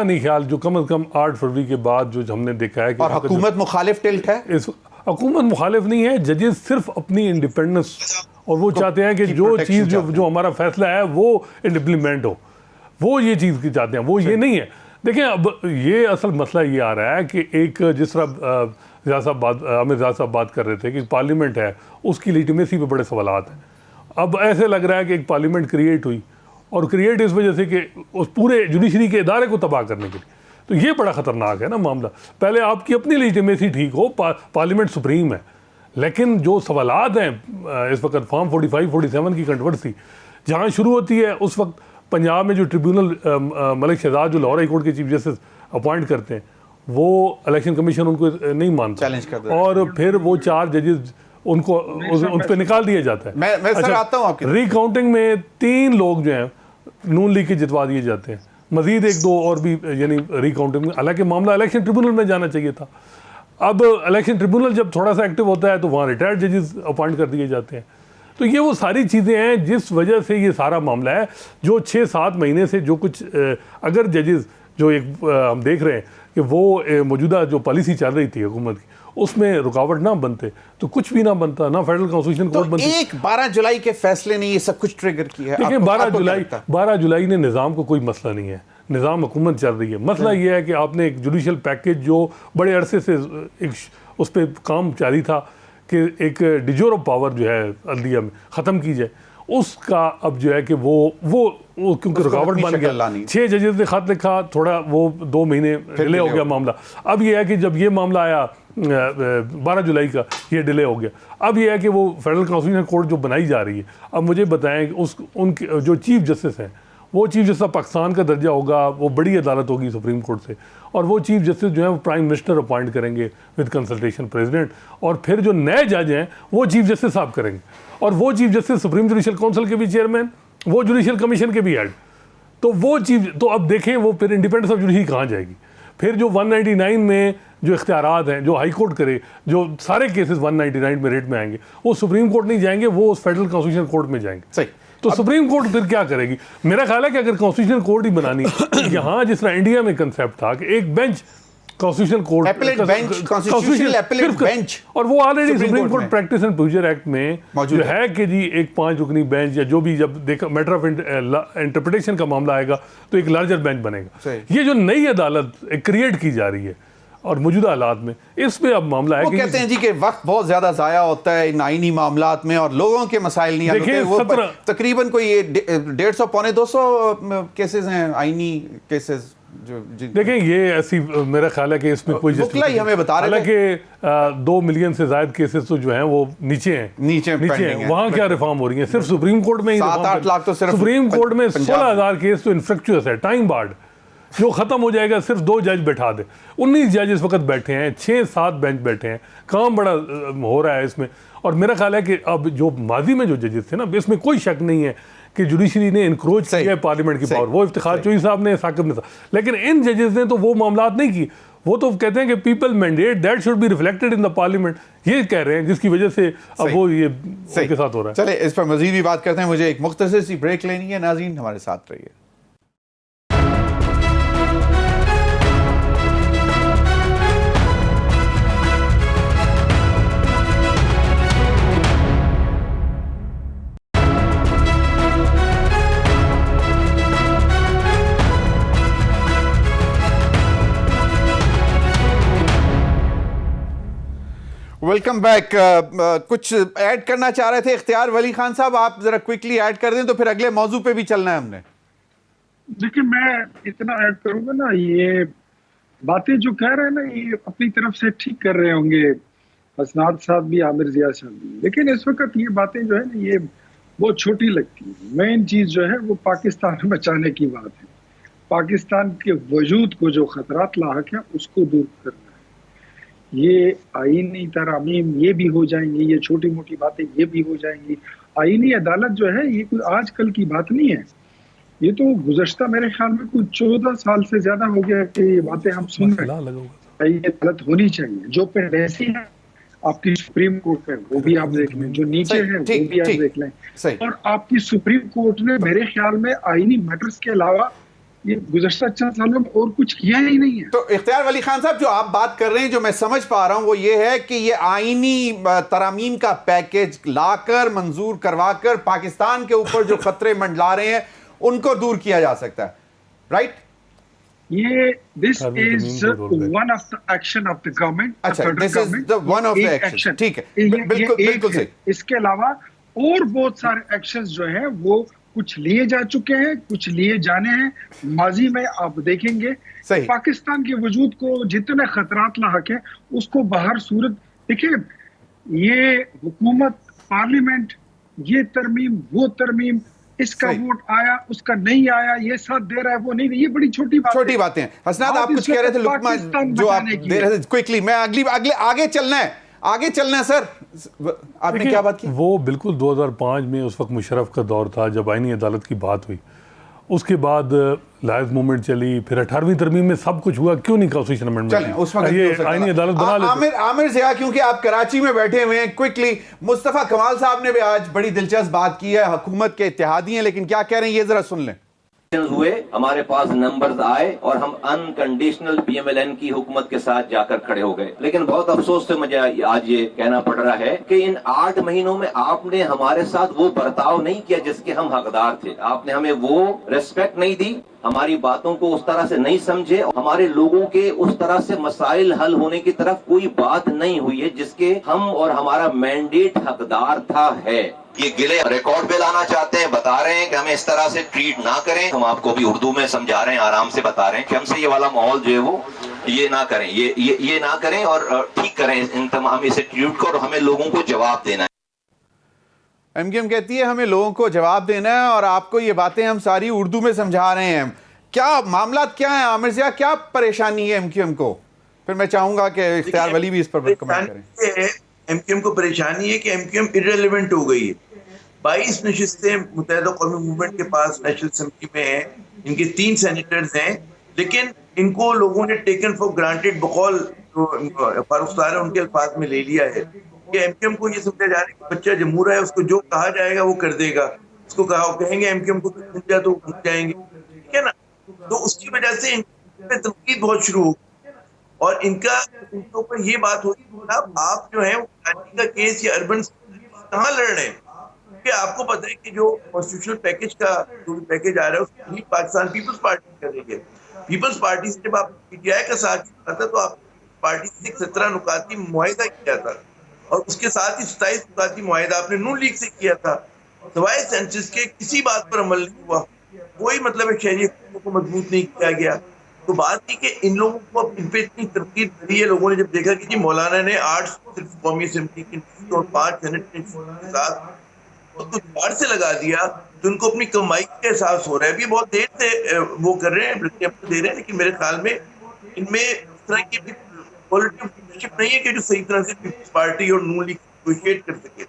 نہیں خیال جو کم از کم 8 فروری کے بعد جو ہم نے دیکھا ہے کہ اور حکومت مخالف ٹلٹ ہے. حکومت مخالف نہیں ہے, ججز صرف اپنی انڈیپینڈنس اور وہ چاہتے ہیں کہ جو چیز جو ہمارا فیصلہ ہے وہ امپلیمنٹ ہو, وہ یہ چیز کی چاہتے ہیں, وہ یہ نہیں ہے. دیکھیں اب یہ اصل مسئلہ یہ آ رہا ہے کہ ایک جس طرح عامر زیاد صاحب بات کر رہے تھے کہ پارلیمنٹ ہے اس کی لیجیٹمیسی پہ بڑے سوالات ہیں. اب ایسے لگ رہا ہے کہ ایک پارلیمنٹ کریٹ ہوئی اور کریٹ اس وجہ سے کہ اس پورے جوڈیشری کے ادارے کو تباہ کرنے کے لیے, تو یہ بڑا خطرناک ہے نا معاملہ. پہلے آپ کی اپنی لیجیٹمیسی ٹھیک ہو, پارلیمنٹ سپریم ہے, لیکن جو سوالات ہیں اس وقت فارم 45-47 کی کنٹروورسی جہاں شروع ہوتی ہے, اس وقت پنجاب میں جو ٹریبیونل ملک شہزاد جو لاہور ہائی کورٹ کے چیف جسٹس اپوائنٹ کرتے ہیں وہ الیکشن کمیشن ان کو نہیں مانتا, اور پھر وہ 4 ججز ان پہ نکال دیا جاتا ہے. میں سر آتا ہوں آپ کی ری کاؤنٹنگ میں 3 لوگ جو ہیں نون لیگ کے جتوا دیے جاتے ہیں, مزید 1-2 اور بھی یعنی ری کاؤنٹنگ میں, حالانکہ معاملہ الیکشن ٹریبیونل میں جانا چاہیے تھا. اب الیکشن ٹریبیونل جب تھوڑا سا ایکٹیو ہوتا ہے تو وہاں ریٹائرڈ ججز اپوائنٹ کر دیے جاتے ہیں. تو یہ وہ ساری چیزیں ہیں جس وجہ سے یہ سارا معاملہ ہے جو 6-7 مہینے سے جو کچھ اگر ججز جو ایک ہم دیکھ رہے ہیں کہ وہ موجودہ جو پالیسی چل رہی تھی حکومت کی اس میں رکاوٹ نہ بنتے تو کچھ بھی نہ بنتا, نہ فیڈرل کانسٹیٹیوشن کورٹ بنتی. ایک 12 جولائی کے فیصلے نے یہ سب کچھ ٹریگر کیا ہے. دیکھیں 12 جولائی نے نظام کو کوئی مسئلہ نہیں ہے, نظام حکومت چل رہی ہے. مسئلہ یہ ہے کہ آپ نے ایک جوڈیشل پیکیج جو بڑے عرصے سے اس پہ کام جاری تھا کہ ایک ڈیجور آف پاور جو ہے عدلیہ میں ختم کی جائے, اس کا اب جو ہے کہ وہ کیونکہ رکاوٹ بن گیا. 6 ججز نے خط لکھا, تھوڑا وہ 2 مہینے ڈیلے ہو گیا معاملہ. اب یہ ہے کہ جب یہ معاملہ آیا 12 جولائی کا, یہ ڈیلے ہو گیا. اب یہ ہے کہ وہ فیڈرل کانسٹیٹیوشن کورٹ جو بنائی جا رہی ہے, اب مجھے بتائیں کہ ان کے جو چیف جسٹس ہیں وہ چیف جسٹس پاکستان کا درجہ ہوگا, وہ بڑی عدالت ہوگی سپریم کورٹ سے, اور وہ چیف جسٹس جو ہیں وہ پرائم منسٹر اپوائنٹ کریں گے ود کنسلٹیشن پریزیڈنٹ, اور پھر جو نئے جج ہیں وہ چیف جسٹس صاحب کریں گے, اور وہ chief justice supreme judicial council کے بھی چیئرمین, وہ جوڈیشل کمیشن کے بھی ہیڈ. تو وہ چیف, تو اب دیکھیں وہ پھر انڈیپینڈنس آف جوڈیشری کہاں جائے گی. پھر جو 199 میں جو اختیارات ہیں جو ہائی کورٹ کرے, جو سارے کیسز 199 میں ریٹ میں آئیں گے, وہ سپریم کورٹ نہیں جائیں گے, وہ فیڈرل کانسٹیٹیوشن کورٹ میں جائیں گے. صحیح. تو سپریم کورٹ پھر کیا کرے گی؟ میرا خیال ہے کہ اگر کانسٹیٹیوشن کورٹ ہی بنانی یہاں جس طرح انڈیا میں کنسیپٹ تھا کہ ایک بینچ کانسٹیٹیوشن کورٹ, اور وہ already supreme court practice and procedure act میں جو ہے کہ جی ایک 5 رکنی بینچ, یا جو بھی جب دیکھا میٹر آف انٹرپریٹیشن کا معاملہ آئے گا تو ایک لارجر بینچ بنے گا. یہ جو نئی عدالت کریٹ کی جا رہی ہے اور موجودہ حالات میں, اس پہ اب معاملہ ہے وہ کہتے ہیں جی کہ وقت بہت زیادہ ضائع ہوتا ہے ان آئینی معاملات میں اور لوگوں کے مسائل نہیں حل ہوتے. وہ تقریباً کوئی 150 پونے 200 کیسز ہیں آئینی کیسز جو دیکھیں یہ ایسی میرا خیال ہے کہ اس میں کوئی وکلاء ہمیں بتا رہے ہیں حالانکہ 2 ملین سے زائد کیسز تو جو ہیں وہ نیچے ہیں. وہاں کیا ریفارم ہو رہی ہیں؟ صرف سپریم کورٹ میں ہی 7-8 لاکھ تو صرف سپریم کورٹ میں 16,000 کیس تو انفریکچوس ہے, ٹائم بارڈ, جو ختم ہو جائے گا صرف 2 جج بیٹھا دے. 19 جج اس وقت بیٹھے ہیں, 6-7 بینچ بیٹھے ہیں, کام بڑا ہو رہا ہے اس میں. اور میرا خیال ہے کہ اب جو ماضی میں جو ججز تھے نا, اس میں کوئی شک نہیں ہے کہ جوڈیشری نے انکروچ کیا ہے پارلیمنٹ کی پاور. وہ افتخار چوہی صاحب نے, ثاقب نے, لیکن ان ججز نے تو وہ معاملات نہیں کی. وہ تو کہتے ہیں کہ people mandate that should be reflected in the parliament, یہ کہہ رہے ہیں, جس کی وجہ سے اب وہ یہ ان کے ساتھ ہو رہا ہے. چلے اس پر مزید بھی بات کرتے ہیں, مجھے ایک مختصر سی بریک لینی ہے. ناظرین ہمارے ساتھ رہیے. Welcome back. کچھ ایڈ کرنا چاہ رہے تھے اختیار ولی خان صاحب, آپ ذرا کوئکلی ایڈ کر دیں تو پھر اگلے موضوع پہ بھی چلنا ہے ہم نے. دیکھیں میں اتنا ایڈ کروں گا نا, یہ باتیں جو کہہ رہے ہیں نا یہ اپنی طرف سے ٹھیک کر رہے ہوں گے حسنات صاحب بھی, عامر ضیاء صاحب بھی, لیکن اس وقت یہ باتیں جو ہے نا یہ بہت چھوٹی لگتی ہیں. مین چیز جو ہے وہ پاکستان میں بچانے کی بات ہے. پاکستان کے وجود کو جو خطرات لاحق ہیں اس کو دور کرنا ہے. یہ آئینی ترامیم یہ بھی ہو جائیں گی, یہ چھوٹی موٹی باتیں یہ بھی ہو جائیں گی. آئینی عدالت جو ہے یہ کوئی آج کل کی بات نہیں ہے, یہ تو گزشتہ میرے خیال میں کوئی 14 سال سے زیادہ ہو گیا کہ یہ باتیں ہم سن رہے ہیں. آئینی عدالت ہونی چاہیے. جو پہلے ہیں آپ کی سپریم کورٹ ہے وہ بھی آپ دیکھ لیں, جو نیچے ہے وہ بھی آپ دیکھ لیں, اور آپ کی سپریم کورٹ نے میرے خیال میں آئینی میٹرز کے علاوہ یہ گزشتہ چند سالوں میں اور کچھ کیا ہی نہیں ہے. تو اختیار ولی خان صاحب جو آپ بات کر رہے ہیں, جو میں سمجھ پا رہا ہوں وہ یہ ہے کہ یہ آئینی ترامیم کا پیکج لا کر منظور کروا کر پاکستان کے اوپر جو خطرے منڈلا رہے ہیں ان کو دور کیا جا سکتا ہے, رائٹ؟ یہ this is one of the action of the government. اچھا, this is the one of the action. ٹھیک ہے, بالکل صحیح. اس کے علاوہ اور بہت سارے ایکشنز جو ہیں وہ کچھ لیے جا چکے ہیں, کچھ لیے جانے ہیں. ماضی میں آپ دیکھیں گے پاکستان کے وجود کو جتنے خطرات لاحق ہیں اس کو باہر صورت دیکھیں. یہ حکومت, پارلیمنٹ, یہ ترمیم, وہ ترمیم, اس کا ووٹ آیا, اس کا نہیں آیا, یہ ساتھ دے رہا ہے, وہ نہیں, یہ بڑی چھوٹی باتیں ہیں. حسنات آپ کچھ کہہ رہے تھے, لقمان جو آپ دے رہے تھے کوئکلی, میں آگے چلنا ہے سر, آپ نے کیا بات کی؟ وہ بالکل 2005 میں اس وقت مشرف کا دور تھا جب آئینی عدالت کی بات ہوئی. اس کے بعد لائز موومنٹ چلی, پھر 18ویں ترمیم میں سب کچھ ہوا, کیوں نہیں کانسٹیٹیوشن امینڈمنٹ, یہ آئینی عدالت بنا لیتے. عامر ضیاء کیونکہ آپ کراچی میں بیٹھے ہوئے ہیں, کوئکلی مصطفیٰ کمال صاحب نے بھی آج بڑی دلچسپ بات کی ہے, حکومت کے اتحادی ہیں لیکن کیا کہہ رہے ہیں یہ ذرا سن لیں. ہوئے, ہمارے پاس نمبرز آئے اور ہم unconditional P M L N کی حکومت کے ساتھ جا کر کھڑے ہو گئے. لیکن بہت افسوس سے مجھے آج یہ کہنا پڑ رہا ہے کہ ان 8 مہینوں میں آپ نے ہمارے ساتھ وہ برتاؤ نہیں کیا جس کے ہم حقدار تھے. آپ نے ہمیں وہ ریسپیکٹ نہیں دی, ہماری باتوں کو اس طرح سے نہیں سمجھے, ہمارے لوگوں کے اس طرح سے مسائل حل ہونے کی طرف کوئی بات نہیں ہوئی ہے جس کے ہم اور ہمارا مینڈیٹ حقدار تھا. ہے یہ گلے ریکارڈ پہ لانا چاہتے ہیں, بتا رہے ہیں کہ ہمیں اس طرح سے ٹریٹ نہ کریں. ہم آپ کو بھی اردو میں سمجھا رہے ہیں, آرام سے بتا رہے ہیں کہ ہم سے یہ والا ماحول جو ہے وہ یہ نہ کریں, یہ نہ کریں اور ٹھیک کریں ان تمام اس ایٹیٹیوڈ کو, اور ہمیں لوگوں کو جواب دینا ہے. ایم کیو ایم کہتی ہے ہمیں لوگوں کو جواب دینا ہے اور آپ کو یہ باتیں ہم ساری اردو میں سمجھا رہے ہیں. کیا معاملات کیا ہیں عامر ضیاء, کیا پریشانی ہے ایم کیو ایم کو؟ پھر میں چاہوں گا کہ اختیار ولی بھی اس پر کمنٹ کریں. ایم کیو ایم کو پریشانی ہے کہ ایم کیو ایم ارریلیونٹ ہو گئی ہے. 22 نشستیں متحدہ قومی موومنٹ کے پاس نیشنل اسمبلی میں ہیں, ان کے 3 سینیٹرز ہیں لیکن ان کو لوگوں نے ٹیکن فار گرانٹیڈ بقول فاروق صار ان کے الفاظ میں لے لیا ہے کہ ایم کیو ایم کو یہ سمجھا جا رہا ہے کہ بچہ جمہور ہے، اس کو جو کہا جائے گا وہ کر دے گا، اس کو کہیں گے ایم کیو ایم کو سمجھا تو وہ جائیں گے، ٹھیک ہے نا. تو اس کی وجہ سے ان پہ تنقید بہت شروع ہو اور ان کے اوپر یہ بات ہوئی کہ آپ جو ہے کراچی کا کیس یا اربن کہاں لڑ رہے ہیں، کیونکہ آپ کو پتہ ہے کہ جو کانسٹیٹیوشنل پیکج کا جو پیکج آ رہا ہے اس کو پاکستان پیپلز پارٹی کریں گے. پیپلز پارٹی سے جب آپ پی ٹی آئی کا ساتھ کیا تھا تو آپ پارٹی سے 17 نکاتی معاہدہ کیا تھا اور اس کے ساتھ ہی 27 نکاتی معاہدہ آپ نے نون لیگ سے کیا تھا. سوائے سینسس کے کسی بات پر عمل نہیں ہوا، کوئی مطلب شہری حقوق کو مضبوط نہیں کیا گیا. تو بات تھی کہ ان لوگوں کو ان پہ اتنی تنقید کری ہے لوگوں نے جب دیکھا کہ جی مولانا نے 8 صرف قومی اسمبلی کی اور 5 سینٹ کے ساتھ اس کو جھاڑ سے لگا دیا تو ان کو اپنی کمائی کا احساس ہو رہا ہے. ابھی بہت دیر سے وہ کر رہے ہیں دے رہے ہیں، لیکن میرے خیال میں ان میں اس طرح کی پولیٹیکل لیڈرشپ نہیں ہے کہ جو صحیح طرح سے پیپلز پارٹی اور نون لیگ نیگوشیٹ کر سکے.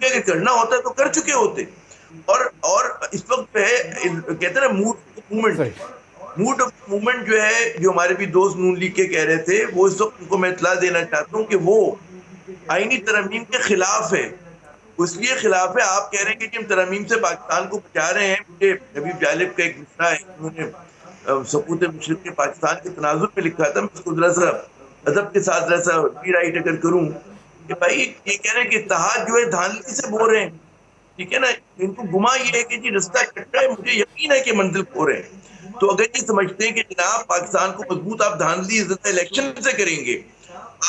اگر کرنا ہوتا تو کر چکے ہوتے. اور اس وقت پہ کہتے ہیں موڈ آف موومنٹ جو ہے، جو ہمارے بھی دوست نون لیگ کے کہہ رہے تھے، وہ اس وقت ان کو میں اطلاع دینا چاہتا ہوں کہ وہ آئینی ترامیم کے خلاف ہے. اس لیے خلاف ہے، آپ کہہ رہے ہیں کہ ہم ترامیم سے پاکستان کو بچا رہے ہیں. مجھے حبیب جالب کا ایک مصرع ہے، انہوں نے سقوط مشرق کے پاکستان کے تناظر میں لکھا تھا، میں اس کو ذرا سا ادب کے ساتھ ذرا سا ری رائٹ اگر کروں کہ بھائی یہ کہہ رہے ہیں کہ اتحاد جو ہے دھاندلی سے بول رہے ہیں، ٹھیک ہے نا. ان کو گما یہ ہے کہ جی رستہ کٹا ہے، مجھے یقین ہے کہ منزل کھو رہے ہیں. تو اگر یہ سمجھتے ہیں کہ جناب پاکستان کو مضبوط آپ دھاندلی عزت الیکشن سے کریں گے،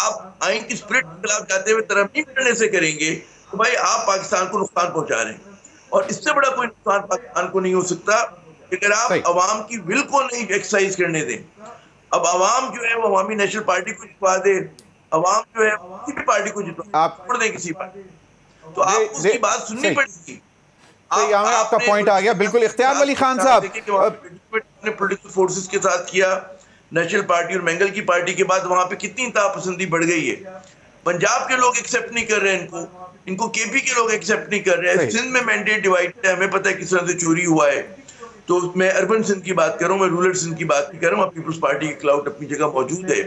آپ آئین کی اسپرٹ کے خلاف جاتے ہوئے ترمیم کرنے سے کریں گے، تو بھائی آپ پاکستان کو نقصان پہنچا رہے ہیں. اور اس سے بڑا کوئی نقصان پاکستان کو نہیں ہو سکتا اگر آپ عوام کی ول کو نہیں ایکسرسائز کرنے دیں. اب عوام جو ہے وہ عوامی نیشنل پارٹی کو جتوا دے، عوام جو ہے کسی بھی پارٹی کو جتوا دے کسی پارٹی، تو آپ کو اس کی بات سننی پڑے گی. آپ کا پوائنٹ آ گیا بالکل. اختیار ولی خان صاحب نے پولیٹیکل فورسز کے ساتھ کیا، نیشنل پارٹی اور مینگل کی پارٹی کے بعد وہاں پہ کتنی انتہا پسندی بڑھ گئی ہے. پنجاب کے لوگ ایکسیپٹ نہیں کر رہے ان کو کے پی کے لوگ ایکسیپٹ نہیں کر رہے ہیں. سندھ میں مینڈیٹ ڈیوائڈ ہے، ہمیں پتہ ہے کس طرح سے چوری ہوا ہے. تو میں اربن سندھ کی بات کر رہا ہوں، میں رورل سندھ کی بات نہیں کر رہا ہوں. پیپلز پارٹی کی کلاؤڈ اپنی جگہ موجود ہے.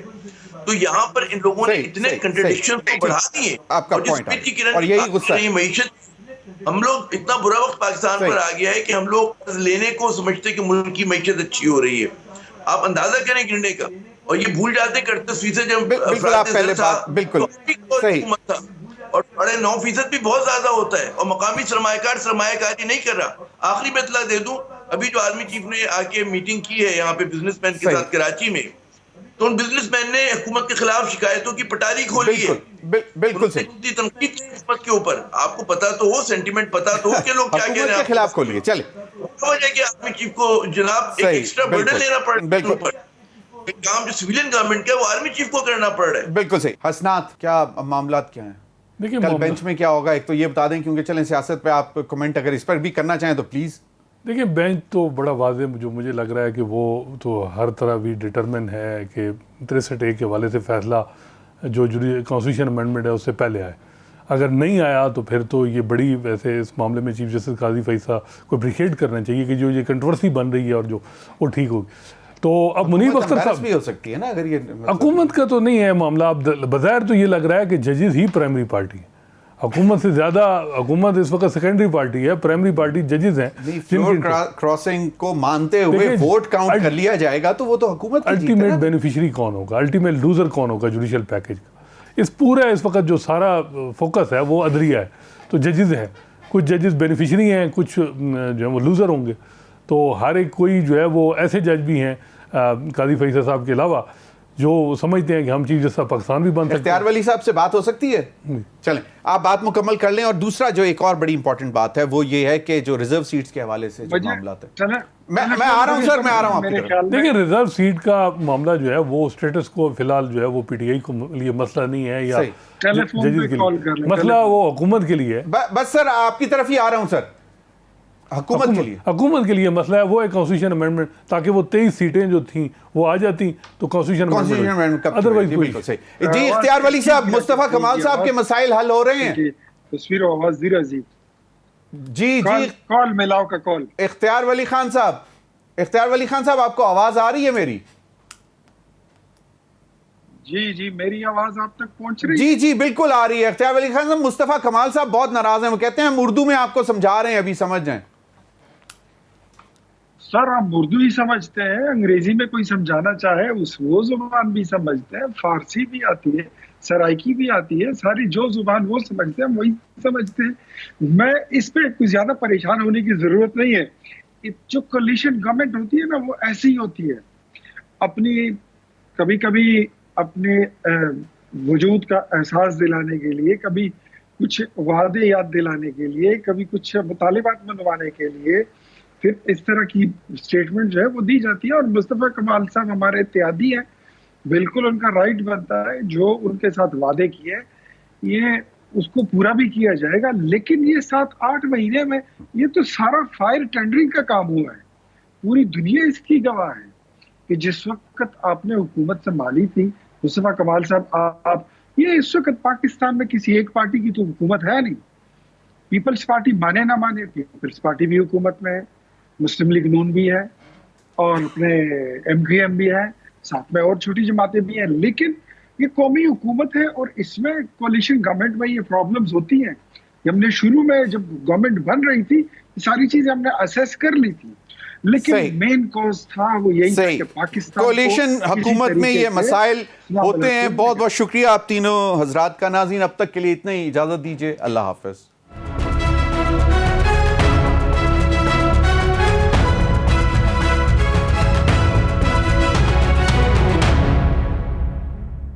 تو یہاں پر ان لوگوں نے اتنے کنٹرڈکشن کو بڑھا دیے اور جس پہ کی کرن معیشت، ہم لوگ اتنا برا وقت پاکستان پر آ گیا ہے کہ ہم لوگ لینے کو سمجھتے کہ ملک کی معیشت اچھی ہو رہی ہے. آپ اندازہ کریں گرنے کا، اور یہ بھول جاتے کرتے فیصد جب بالکل حکومت تھا اور 9.5% بھی بہت زیادہ ہوتا ہے. اور مقامی سرمایہ کاری نہیں کر رہا. آخری میں اطلاع دے دوں، ابھی جو آرمی چیف نے آ کے میٹنگ کی ہے یہاں پہ بزنس مین کے ساتھ کراچی میں، تو ان بزنس مین نے حکومت کے خلاف شکایتوں کی پٹاری کھولی ہے. بالکل صحیح. تنقید حکومت کے اوپر آپ کو پتا تو ہو، سینٹیمنٹ پتا تو ہو کہ لوگ کیا کہہ رہے ہیں. خلاف کھولیے چلے وجہ کہ آرمی چیف کو جناب ایک ایکسٹرا برڈن لینا پڑ رہا ہے. کام جو سویلین گورنمنٹ کا وہ آرمی چیف کو کرنا پڑ رہا ہے. بالکل صحیح. حسنات، کیا معاملات کیا ہیں؟ دیکھیں کل بینچ میں کیا ہوگا، ایک تو یہ بتا دیں کیونکہ چلیں سیاست پہ آپ کمنٹ اگر اس پر بھی کرنا چاہیں تو پلیز. دیکھیں بینچ تو بڑا واضح جو مجھے لگ رہا ہے کہ وہ تو ہر طرح بھی ڈٹرمن ہے کہ 63A کے حوالے سے فیصلہ جو کانسٹیٹیوشن امینڈمنٹ ہے اس سے پہلے آئے. اگر نہیں آیا تو پھر تو یہ بڑی ویسے اس معاملے میں چیف جسٹس قاضی فیصل کو اپریشیٹ کرنا چاہیے کہ جو یہ کنٹروورسی بن رہی ہے اور جو وہ ٹھیک ہوگی. تو اب منیب اختر صاحب بھی ہو سکتی ہے نا اگر یہ حکومت کا تو نہیں ہے معاملہ. اب بظاہر تو یہ لگ رہا ہے کہ ججز ہی پرائمری پارٹی ہے، حکومت سے زیادہ حکومت اس وقت سیکنڈری پارٹی ہے، پرائمری پارٹی ججز ہیں. فلور کراسنگ کو مانتے ہوئے ووٹ کاؤنٹ کر لیا جائے گا تو وہ تو حکومت کی جیت ہے. الٹیمیٹ بینیفیشری کون ہوگا، الٹیمیٹ لوزر کون ہوگا جوڈیشل پیکج کا؟ اس پورا اس وقت جو سارا فوکس ہے وہ عدلیہ ہے. تو ججز ہیں، کچھ ججز بینیفیشری ہیں، کچھ جو ہے وہ لوزر ہوں گے. تو ہر ایک کوئی جو ہے وہ ایسے جج بھی ہیں قاضی فیصل صاحب کے علاوہ جو سمجھتے ہیں کہ ہم چیف جسٹس پاکستان بھی بن سکتے ہیں. اختیار ولی صاحب سے بات ہو سکتی ہے؟ چلیں آپ بات مکمل کر لیں. اور دوسرا جو ایک اور بڑی امپورٹنٹ بات ہے وہ یہ ہے کہ جو ریزرو سیٹس کے حوالے سے جو معاملات ہیں، میں آ رہا ہوں سر، میں آ رہا ہوں آپ کی طرف. دیکھیں ریزرو سیٹ کا معاملہ جو ہے وہ اسٹیٹس کو فی الحال جو ہے وہ پی ٹی آئی کو لیے مسئلہ نہیں ہے یا ججز کے لیے مسئلہ، وہ حکومت کے لیے ہے. بس سر آپ کی طرف ہی آ رہا ہوں سر. حکومت کے لیے مسئلہ ہے وہ ہے کانسٹیٹیوشن امینڈمنٹ، تاکہ وہ 23 سیٹیں جو تھیں وہ آ جاتی تو کانسٹیٹیوشن امینڈمنٹ ادروائز بالکل صحیح. جی اختیار ولی صاحب، مصطفیٰ کمال صاحب کے مسائل حل ہو رہے ہیں؟ تصویر و آواز زیر عزیز. جی کال ملاؤ کا کال. اختیار ولی خان صاحب، اختیار ولی خان صاحب، آپ کو آواز آ رہی ہے میری؟ جی جی، میری آواز آپ تک پہنچ رہی ہے؟ جی جی بالکل آ رہی ہے اختیار ولی خان صاحب. مصطفیٰ کمال صاحب بہت ناراض ہیں، وہ کہتے ہیں ہم اردو میں آپ کو سمجھا رہے ہیں، ابھی سمجھ جائیں. سر آپ اردو ہی سمجھتے ہیں، انگریزی میں کوئی سمجھانا چاہے وہ زبان بھی سمجھتے ہیں، فارسی بھی آتی ہے، سرائکی بھی آتی ہے، ساری جو زبان وہ سمجھتے ہیں وہی سمجھتے ہیں. میں اس پہ کوئی زیادہ پریشان ہونے کی ضرورت نہیں ہے. جو کولیشن گورنمنٹ ہوتی ہے نا وہ ایسی ہوتی ہے، اپنی کبھی کبھی اپنے وجود کا احساس دلانے کے لیے، کبھی کچھ وعدے یاد دلانے کے لیے، کبھی کچھ مطالبات منوانے کے لیے پھر اس طرح کی سٹیٹمنٹ جو ہے وہ دی جاتی ہے. اور مصطفیٰ کمال صاحب ہمارے اتحادی ہیں، بالکل ان کا رائٹ بنتا ہے، جو ان کے ساتھ وعدے کیے یہ اس کو پورا بھی کیا جائے گا. لیکن یہ 7-8 مہینے میں یہ تو سارا فائر ٹینڈرنگ کا کام ہوا ہے. پوری دنیا اس کی گواہ ہے کہ جس وقت آپ نے حکومت سنبھالی تھی مصطفیٰ کمال صاحب، آپ یہ اس وقت پاکستان میں کسی ایک پارٹی کی تو حکومت ہے نہیں. پیپلز پارٹی مانے نہ مانے، پیپلز پارٹی بھی حکومت میں ہے، مسلم لیگ نون بھی ہے، اور اپنے MQM بھی ہے، ساتھ میں اور چھوٹی جماعتیں بھی ہیں. لیکن یہ قومی حکومت ہے اور اس میں کولیشن گورنمنٹ میں یہ پرابلمز ہوتی ہیں. ہم نے شروع میں جب گورنمنٹ بن رہی تھی ساری چیزیں ہم نے اسیس کر لی تھی، لیکن مین کوز تھا وہ یہی تھا کہ پاکستان کولیشن حکومت میں یہ مسائل ہوتے ہیں. بہت بہت شکریہ آپ تینوں حضرات کا. ناظرین اب تک کے لیے اتنا ہی، اجازت دیجیے، اللہ حافظ.